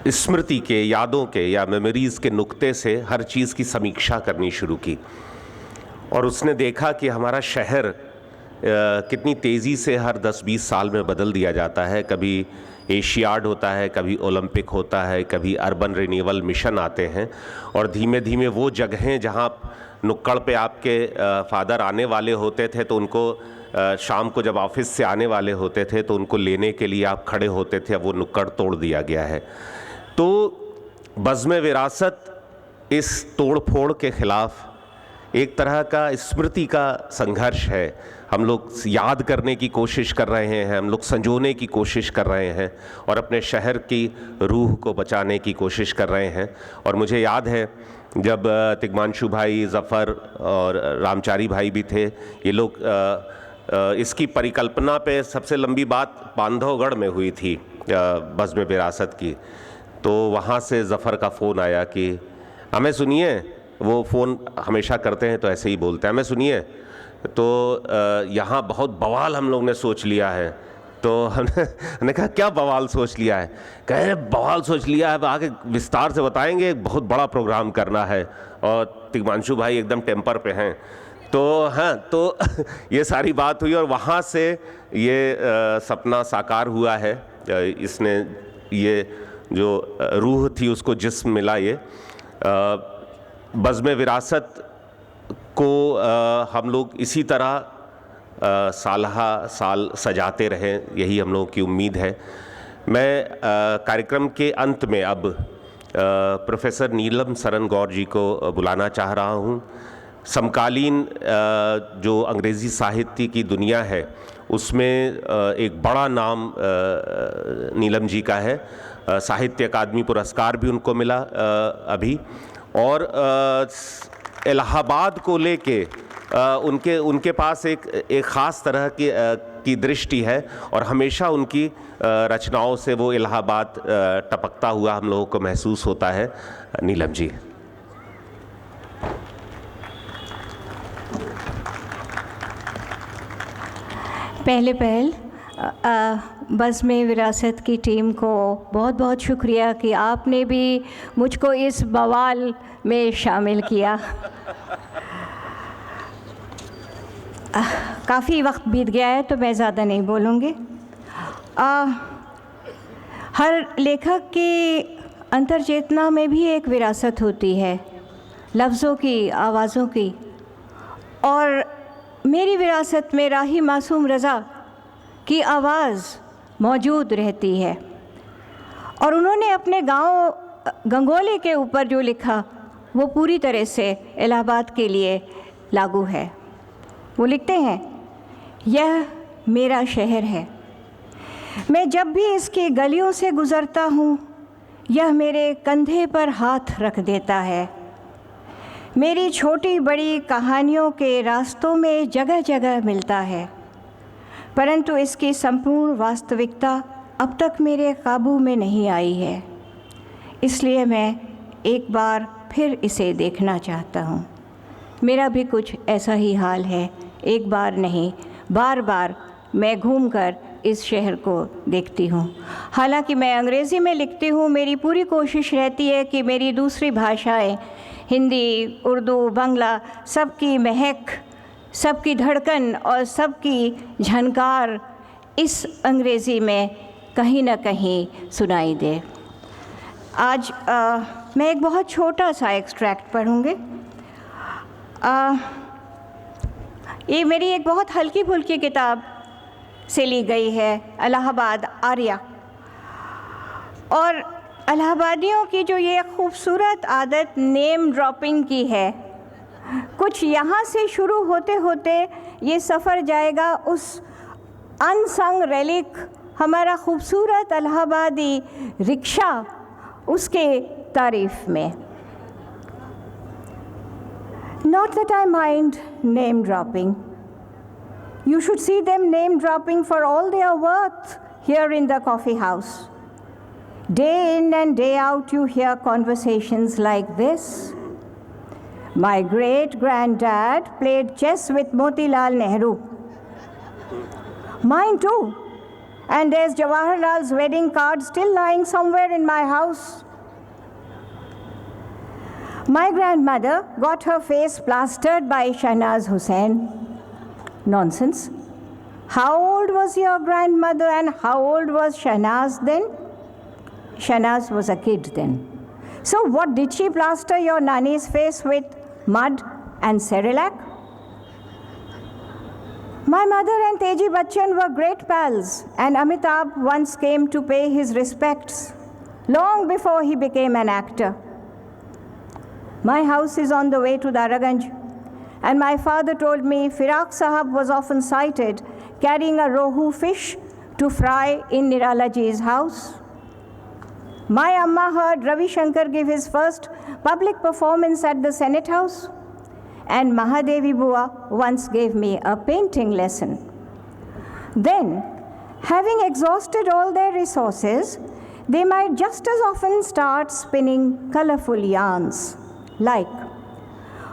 A: स्मृति के, यादों के या मेमोरीज़ के नुक्ते से हर चीज़ की समीक्षा करनी शुरू की। और उसने देखा कि हमारा शहर कितनी तेज़ी से हर 10-20 साल में बदल दिया जाता है। कभी एशियाड होता है, कभी ओलंपिक होता है, कभी अर्बन रिन्यूअल मिशन आते हैं, और धीमे धीमे वो जगहें जहाँ नुक्कड़ पे आपके फादर आने वाले होते थे तो उनको शाम को जब ऑफिस से आने वाले होते थे तो उनको लेने के लिए आप खड़े होते थे, अब वो नुक्कड़ तोड़ दिया गया है। तो बज़्म विरासत इस तोड़ फोड़ के ख़िलाफ़ एक तरह का स्मृति का संघर्ष है। हम लोग याद करने की कोशिश कर रहे हैं, हम लोग संजोने की कोशिश कर रहे हैं और अपने शहर की रूह को बचाने की कोशिश कर रहे हैं। और मुझे याद है जब तिग्मांशु भाई, ज़फ़र और रामचारी भाई भी थे, ये लोग इसकी परिकल्पना पे सबसे लंबी बात बांधवगढ़ में हुई थी बज़्म विरासत की। तो वहाँ से ज़फ़र का फ़ोन आया कि हमें सुनिए, वो फ़ोन हमेशा करते हैं तो ऐसे ही बोलते हैं, हमें सुनिए, तो यहाँ बहुत बवाल हम लोग ने सोच लिया है तो हमने कहा क्या बवाल सोच लिया है? कह रहे बवाल सोच लिया है, आगे विस्तार से बताएंगे, बहुत बड़ा प्रोग्राम करना है। और तिग्मांशु भाई एकदम टेम्पर पे हैं। तो हाँ, तो ये सारी बात हुई और वहाँ से ये सपना साकार हुआ है। इसने ये जो रूह थी उसको जिस्म मिला। ये बज़्म विरासत को हम लोग इसी तरह साल सजाते रहें, यही हम लोगों की उम्मीद है। मैं कार्यक्रम के अंत में अब प्रोफेसर नीलम सरन गौर जी को बुलाना चाह रहा हूँ। समकालीन जो अंग्रेज़ी साहित्य की दुनिया है उसमें एक बड़ा नाम नीलम जी का है। साहित्य अकादमी पुरस्कार भी उनको मिला अभी। और इलाहाबाद को लेके उनके पास एक ख़ास तरह की दृष्टि है और हमेशा उनकी रचनाओं से वो इलाहाबाद टपकता हुआ हम लोगों को महसूस होता है। नीलम जी।
G: पहल बज़्म विरासत की टीम को बहुत बहुत शुक्रिया कि आपने भी मुझको इस बवाल में शामिल किया। काफ़ी वक्त बीत गया है तो मैं ज़्यादा नहीं बोलूँगी। हर लेखक की अंतर्चेतना में भी एक विरासत होती है, लफ्ज़ों की, आवाज़ों की। और मेरी विरासत में राही मासूम रज़ा की आवाज़ मौजूद रहती है। और उन्होंने अपने गांव गंगोली के ऊपर जो लिखा वो पूरी तरह से इलाहाबाद के लिए लागू है। वो लिखते हैं, यह मेरा शहर है, मैं जब भी इसकी गलियों से गुज़रता हूँ यह मेरे कंधे पर हाथ रख देता है। मेरी छोटी बड़ी कहानियों के रास्तों में जगह जगह मिलता है, परंतु इसकी संपूर्ण वास्तविकता अब तक मेरे काबू में नहीं आई है। इसलिए मैं एक बार फिर इसे देखना चाहता हूँ। मेरा भी कुछ ऐसा ही हाल है। एक बार नहीं, बार बार मैं घूमकर इस शहर को देखती हूँ। हालांकि मैं अंग्रेज़ी में लिखती हूँ, मेरी पूरी कोशिश रहती है कि मेरी दूसरी भाषाएं हिंदी, उर्दू, बांग्ला, सबकी महक, सबकी धड़कन और सबकी झनकार इस अंग्रेज़ी में कहीं ना कहीं सुनाई दे। आज मैं एक बहुत छोटा सा एक्सट्रैक्ट पढ़ूँगी। ये मेरी एक बहुत हल्की फुल्की किताब से ली गई है, इलाहाबाद आर्या। और इलाहाबादियों की जो ये खूबसूरत आदत नेम ड्रॉपिंग की है, कुछ यहाँ से शुरू होते होते ये सफ़र जाएगा उस अनसंग रेलिक हमारा खूबसूरत इलाहाबादी रिक्शा, उसके तारीफ़ में। Not that I mind name dropping. You should see them name dropping for all they are worth here in the coffee house. Day in and day out you hear conversations like this. My great-granddad played chess with Motilal Nehru. Mine too. And there's Jawaharlal's wedding card still lying somewhere in my house. My grandmother got her face plastered by Shahnaz Hussain. Nonsense. How old was your grandmother and how old was Shahnaz then? Shahnaz was a kid then. So what did she plaster your nanny's face with? Mud and Cerelac? My mother and Teji Bachchan were great pals, and Amitabh once came to pay his respects long before he became an actor. My house is on the way to Daraganj, and my father told me Firaq Sahab was often sighted carrying a rohu fish to fry in Nirala ji's house. My amma heard Ravi Shankar give his first public performance at the Senate House, and Mahadevi Bua once gave me a painting lesson. Then, having exhausted all their resources, they might just as often start spinning colorful yarns. Like,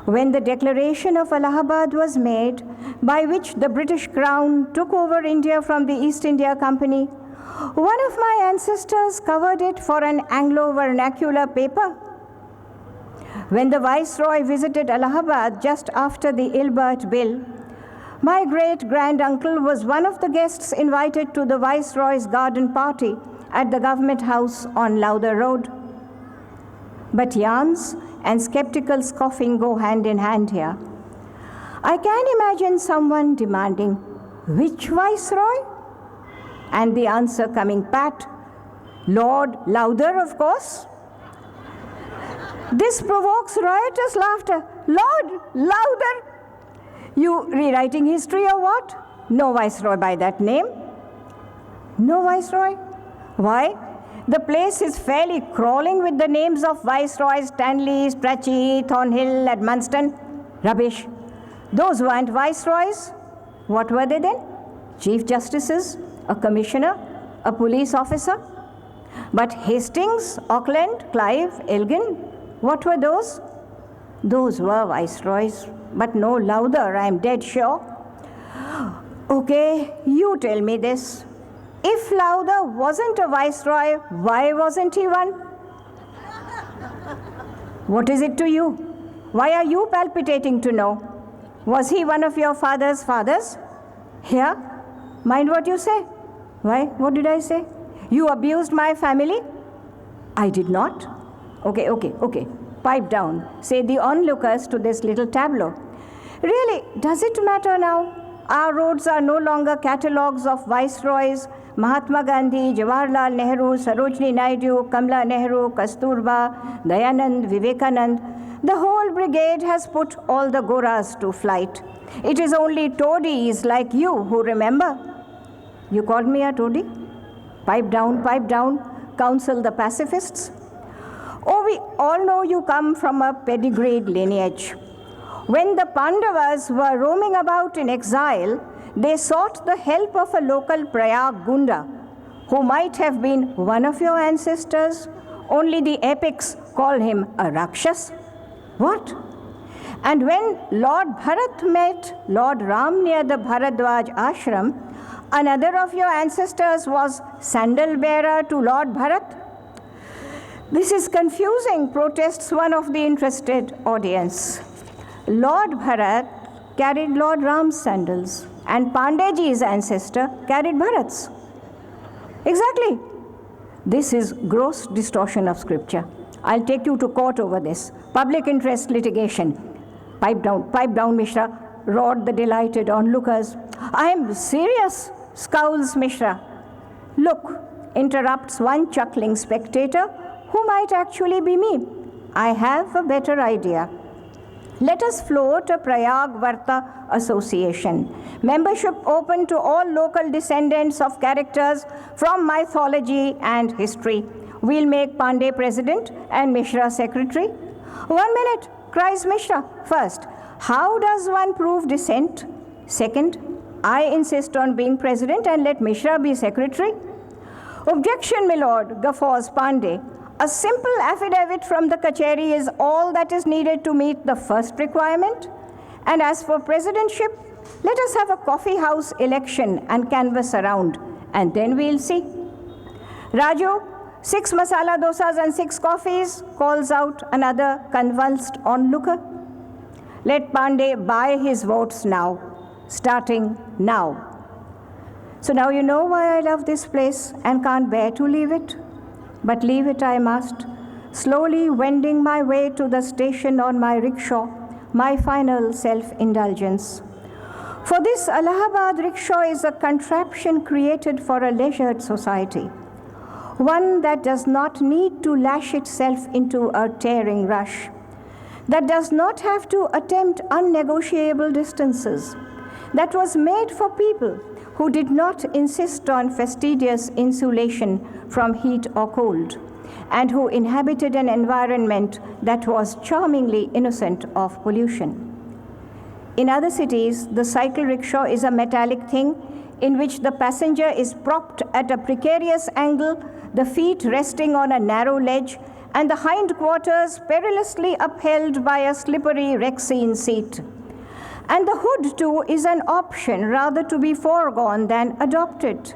G: when the declaration of Allahabad was made, by which the British Crown took over India from the East India Company, one of my ancestors covered it for an Anglo-vernacular paper. When the Viceroy visited Allahabad just after the Ilbert Bill, my great-granduncle was one of the guests invited to the Viceroy's garden party at the Government House on Lauder Road. But yarns and skeptical scoffing go hand in hand here. I can imagine someone demanding, which Viceroy? And the answer coming pat, Lord Lauder, of course. This provokes riotous laughter. Lord Lauder? You rewriting history or what? No Viceroy by that name. No Viceroy? Why? The place is fairly crawling with the names of Viceroys Stanley, Strachey, Thornhill, Edmundston. Rubbish. Those weren't Viceroys. What were they then? Chief Justices, a Commissioner, a police officer. But Hastings, Auckland, Clive, Elgin, what were those? Those were Viceroys, but no Lauder, I'm dead sure. Okay, you tell me this. If Lauder wasn't a Viceroy, why wasn't he one? What is it to you? Why are you palpitating to know? Was he one of your father's fathers? Here, mind what you say. Why? What did I say? You abused my family? I did not. Okay. Pipe down. Say the onlookers to this little tableau. Really, does it matter now? Our roads are no longer catalogues of Viceroys, Mahatma Gandhi, Jawaharlal Nehru, Sarojini Naidu, Kamla Nehru, Kasturba, Dayanand, Vivekanand. The whole brigade has put all the Goras to flight. It is only toadies like you who remember. You called me a toady? Pipe down, counsel the pacifists. Oh, we all know you come from a pedigreed lineage. When the Pandavas were roaming about in exile, they sought the help of a local Prayag Gunda, who might have been one of your ancestors, only the epics call him a Rakshas. What? And when Lord Bharat met Lord Ram near the Bharadwaj ashram, another of your ancestors was sandal bearer to Lord Bharat. This is confusing, protests one of the interested audience. Lord Bharat carried Lord Ram's sandals, and Pandeji's ancestor carried Bharat's. Exactly. This is gross distortion of scripture. I'll take you to court over this. Public interest litigation. Pipe down, Mishra, roared the delighted onlookers. I am serious, scowls Mishra. Look, interrupts one chuckling spectator, who might actually be me. I have a better idea. Let us float a Prayag Varta Association. Membership open to all local descendants of characters from mythology and history. We'll make Pandey president and Mishra secretary. 1 minute, cries Mishra. First, how does one prove descent? Second, I insist on being president and let Mishra be secretary. Objection, my lord, guffaws Pandey. A simple affidavit from the Kacheri is all that is needed to meet the first requirement. And as for presidentship, let us have a coffee house election and canvass around, and then we'll see. Raju, 6 masala dosas and 6 coffees, calls out another convulsed onlooker. Let Pandey buy his votes now, starting now. So now you know why I love this place and can't bear to leave it. But leave it I must, slowly wending my way to the station on my rickshaw, my final self-indulgence. For this Allahabad rickshaw is a contraption created for a leisured society, one that does not need to lash itself into a tearing rush, that does not have to attempt unnegotiable distances, that was made for people who did not insist on fastidious insulation from heat or cold, and who inhabited an environment that was charmingly innocent of pollution. In other cities, the cycle rickshaw is a metallic thing in which the passenger is propped at a precarious angle, the feet resting on a narrow ledge, and the hindquarters perilously upheld by a slippery Rexine seat. And the hood too is an option, rather to be foregone than adopted.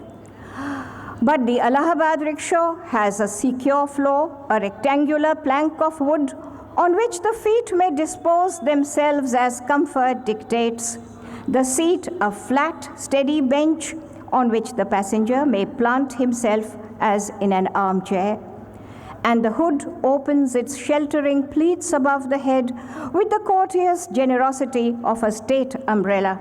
G: But the Allahabad rickshaw has a secure floor, a rectangular plank of wood on which the feet may dispose themselves as comfort dictates. The seat a flat, steady bench on which the passenger may plant himself as in an armchair. And the hood opens its sheltering pleats above the head with the courteous generosity of a state umbrella.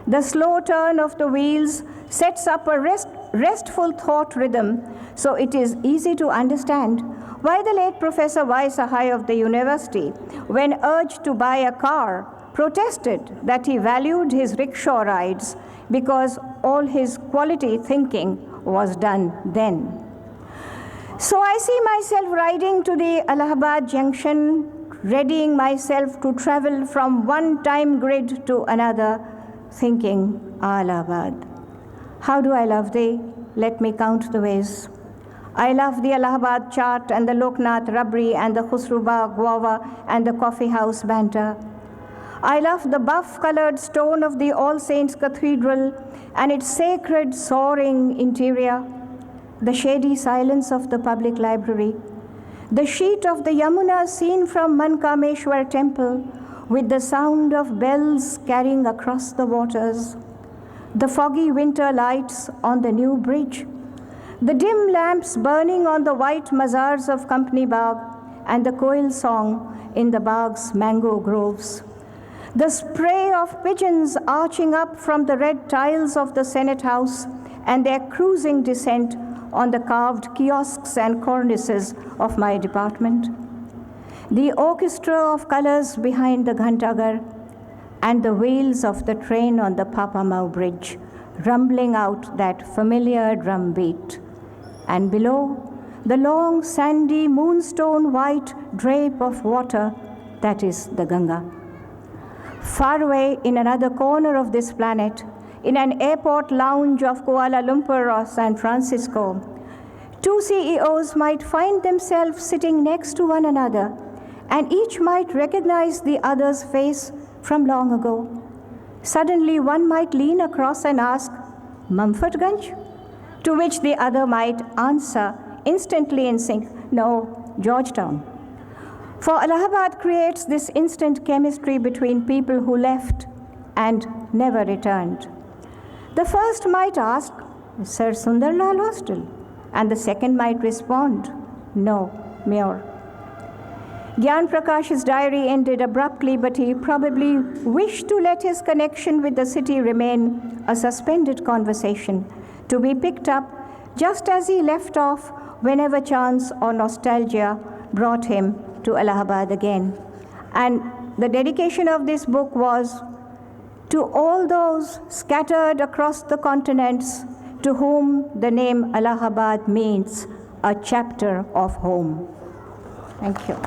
G: The slow turn of the wheels sets up a restful thought rhythm, so it is easy to understand why the late Professor Y. Sahai of the university, when urged to buy a car, protested that he valued his rickshaw rides because all his quality thinking was done then. So I see myself riding to the Allahabad junction, readying myself to travel from one time grid to another, thinking, Allahabad. How do I love thee? Let me count the ways. I love the Allahabad chaat and the Loknath Rabri and the Khusruba guava and the coffee house banter. I love the buff-colored stone of the All Saints Cathedral and its sacred soaring interior, the shady silence of the public library, the sheet of the Yamuna seen from Mankameshwar temple with the sound of bells carrying across the waters, the foggy winter lights on the new bridge, the dim lamps burning on the white mazars of Company Bagh and the koil song in the Bagh's mango groves, the spray of pigeons arching up from the red tiles of the Senate House and their cruising descent on the carved kiosks and cornices of my department, the orchestra of colors behind the Ghantaghar, and the wheels of the train on the Papa Mau Bridge, rumbling out that familiar drum beat. And below, the long, sandy, moonstone white drape of water that is the Ganga. Far away in another corner of this planet, in an airport lounge of Kuala Lumpur or San Francisco, two CEOs might find themselves sitting next to one another, and each might recognize the other's face from long ago. Suddenly, one might lean across and ask, Mumfordganj? To which the other might answer instantly in sync, no, Georgetown. For Allahabad creates this instant chemistry between people who left and never returned. The first might ask, Sir Sundarlal Hostel? And the second might respond, no, Muir. Gyan Prakash's diary ended abruptly, but he probably wished to let his connection with the city remain a suspended conversation, to be picked up just as he left off whenever chance or nostalgia brought him to Allahabad again. And the dedication of this book was to all those scattered across the continents to whom the name Allahabad means a chapter of home. Thank you.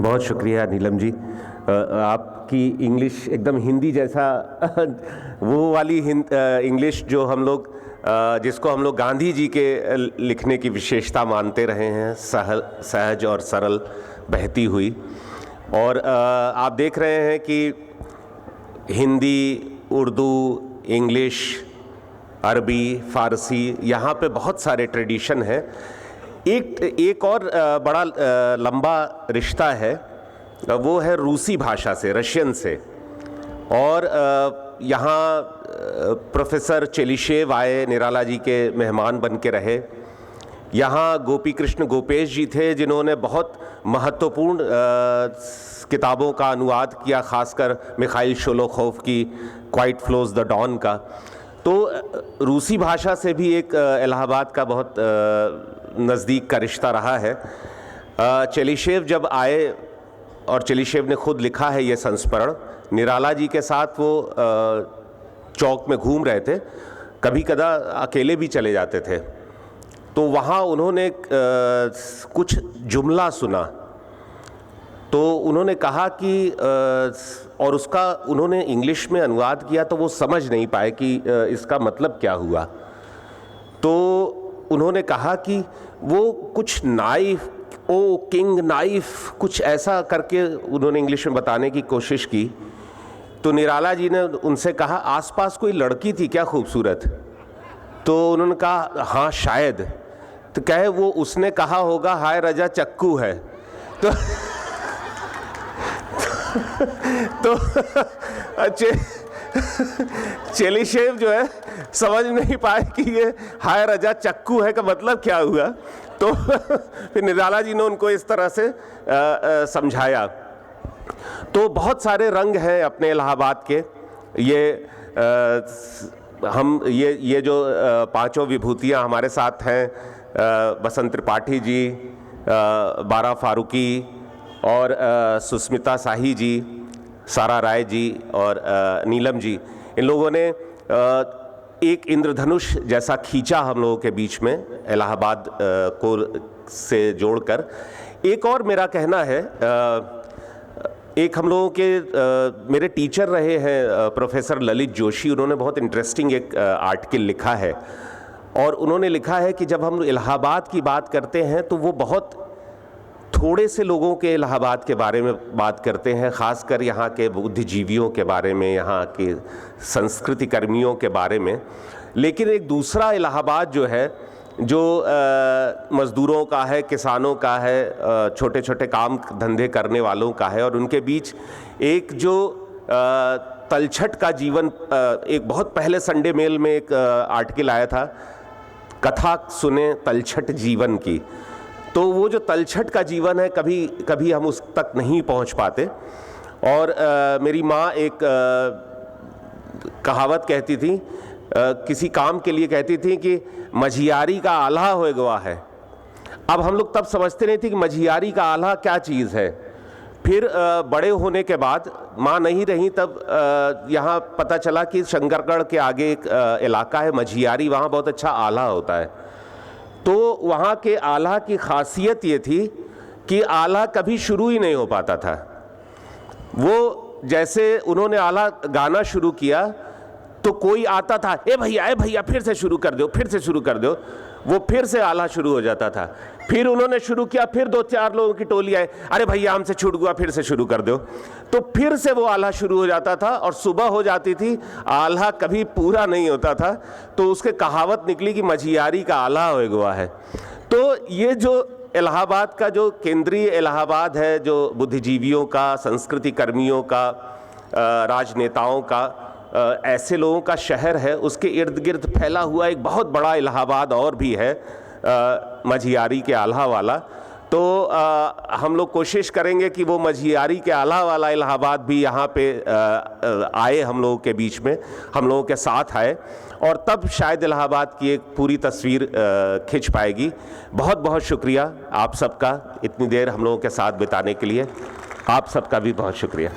A: बहुत शुक्रिया नीलम जी, आपकी English एकदम हिंदी जैसा वो वाली English जो हम लोग जिसको हम लोग गांधी जी के लिखने की विशेषता मानते रहे हैं, सहज और सरल बहती हुई। और आप देख रहे हैं कि हिंदी, उर्दू, इंग्लिश, अरबी, फ़ारसी, यहाँ पे बहुत सारे ट्रेडिशन हैं। एक और बड़ा लंबा रिश्ता है, वो है रूसी भाषा से, रशियन से। और यहाँ प्रोफेसर चेलिशेव आए, निराला जी के मेहमान बन के रहे। यहाँ गोपी कृष्ण गोपेश जी थे, जिन्होंने बहुत महत्वपूर्ण किताबों का अनुवाद किया, खासकर मिखाइल शोलोखोव की क्वाइट फ्लोज द डॉन का। तो रूसी भाषा से भी एक इलाहाबाद का बहुत नज़दीक का रिश्ता रहा है। चेलिशेव जब आए, और चेलिशेव ने खुद लिखा है ये संस्मरण, निराला जी के साथ वो चौक में घूम रहे थे, कभी कदा अकेले भी चले जाते थे। तो वहाँ उन्होंने कुछ जुमला सुना, तो उन्होंने कहा कि और उसका उन्होंने इंग्लिश में अनुवाद किया, तो वो समझ नहीं पाए कि इसका मतलब क्या हुआ। तो उन्होंने कहा कि वो कुछ नाइफ, ओ किंग नाइफ, कुछ ऐसा करके उन्होंने इंग्लिश में बताने की कोशिश की। तो निराला जी ने उनसे कहा, आसपास कोई लड़की थी क्या खूबसूरत? तो उन्होंने कहा हाँ शायद। तो कहे वो उसने कहा होगा हाय रजा चक्कू है। तो चेलीशेव जो है समझ नहीं पाए कि ये हाय रजा चक्कू है का मतलब क्या हुआ। तो फिर निराला जी ने उनको इस तरह से समझाया। तो बहुत सारे रंग हैं अपने इलाहाबाद के। ये जो पांचों विभूतियां हमारे साथ हैं, बसंत त्रिपाठी जी, बारा फारूकी और सुस्मिता शाही जी, सारा राय जी और नीलम जी, इन लोगों ने एक इंद्रधनुष जैसा खींचा हम लोगों के बीच में इलाहाबाद को से जोड़कर। एक और मेरा कहना है, एक हम लोगों के मेरे टीचर रहे हैं प्रोफेसर ललित जोशी, उन्होंने बहुत इंटरेस्टिंग एक आर्टिकल लिखा है और उन्होंने लिखा है कि जब हम इलाहाबाद की बात करते हैं तो वो बहुत थोड़े से लोगों के इलाहाबाद के बारे में बात करते हैं, ख़ासकर यहाँ के बुद्धिजीवियों के बारे में, यहाँ के संस्कृति कर्मियों के बारे में। लेकिन एक दूसरा इलाहाबाद जो है, जो मज़दूरों का है, किसानों का है, छोटे छोटे काम धंधे करने वालों का है, और उनके बीच एक जो तलछट का जीवन, एक बहुत पहले संडे मेल में एक आर्टिकल आया था, कथा सुने तलछट जीवन की। तो वो जो तलछट का जीवन है, कभी कभी हम उस तक नहीं पहुंच पाते। और मेरी माँ एक कहावत कहती थी, किसी काम के लिए कहती थी कि मझियारी का आल्हा होए गवा है। अब हम लोग तब समझते नहीं थे कि मझियारी का आल्हा क्या चीज़ है। फिर बड़े होने के बाद माँ नहीं रही, तब यहाँ पता चला कि शंकरगढ़ के आगे एक इलाका है मझियारी, वहाँ बहुत अच्छा आल्हा होता है। तो वहाँ के आल्हा की खासियत ये थी कि आल्हा कभी शुरू ही नहीं हो पाता था। वो जैसे उन्होंने आल्हा गाना शुरू किया तो कोई आता था, ए भैया फिर से शुरू कर दो, फिर से शुरू कर दो, वो फिर से आल्हा शुरू हो जाता था। फिर उन्होंने शुरू किया, फिर 2-4 लोगों की टोली आए, अरे भैया हमसे छूट गया, फिर से शुरू कर दो। तो फिर से वो आल्हा शुरू हो जाता था और सुबह हो जाती थी, आल्हा कभी पूरा नहीं होता था। तो उसके कहावत निकली कि मझियारी का आल्हा हो गया है। तो ये जो इलाहाबाद का जो केंद्रीय इलाहाबाद है, जो बुद्धिजीवियों का, संस्कृति कर्मियों का, राजनेताओं का, ऐसे लोगों का शहर है, उसके इर्द गिर्द फैला हुआ एक बहुत बड़ा इलाहाबाद और भी है, मझियारी के आल्हा वाला। तो हम लोग कोशिश करेंगे कि वो मझियारी के आल्हा वाला इलाहाबाद भी यहाँ पे आए, हम लोगों के बीच में, हम लोगों के साथ आए, और तब शायद इलाहाबाद की एक पूरी तस्वीर खिंच पाएगी। बहुत बहुत शुक्रिया आप सबका इतनी देर हम लोगों के साथ बिताने के लिए। आप सबका भी बहुत शुक्रिया।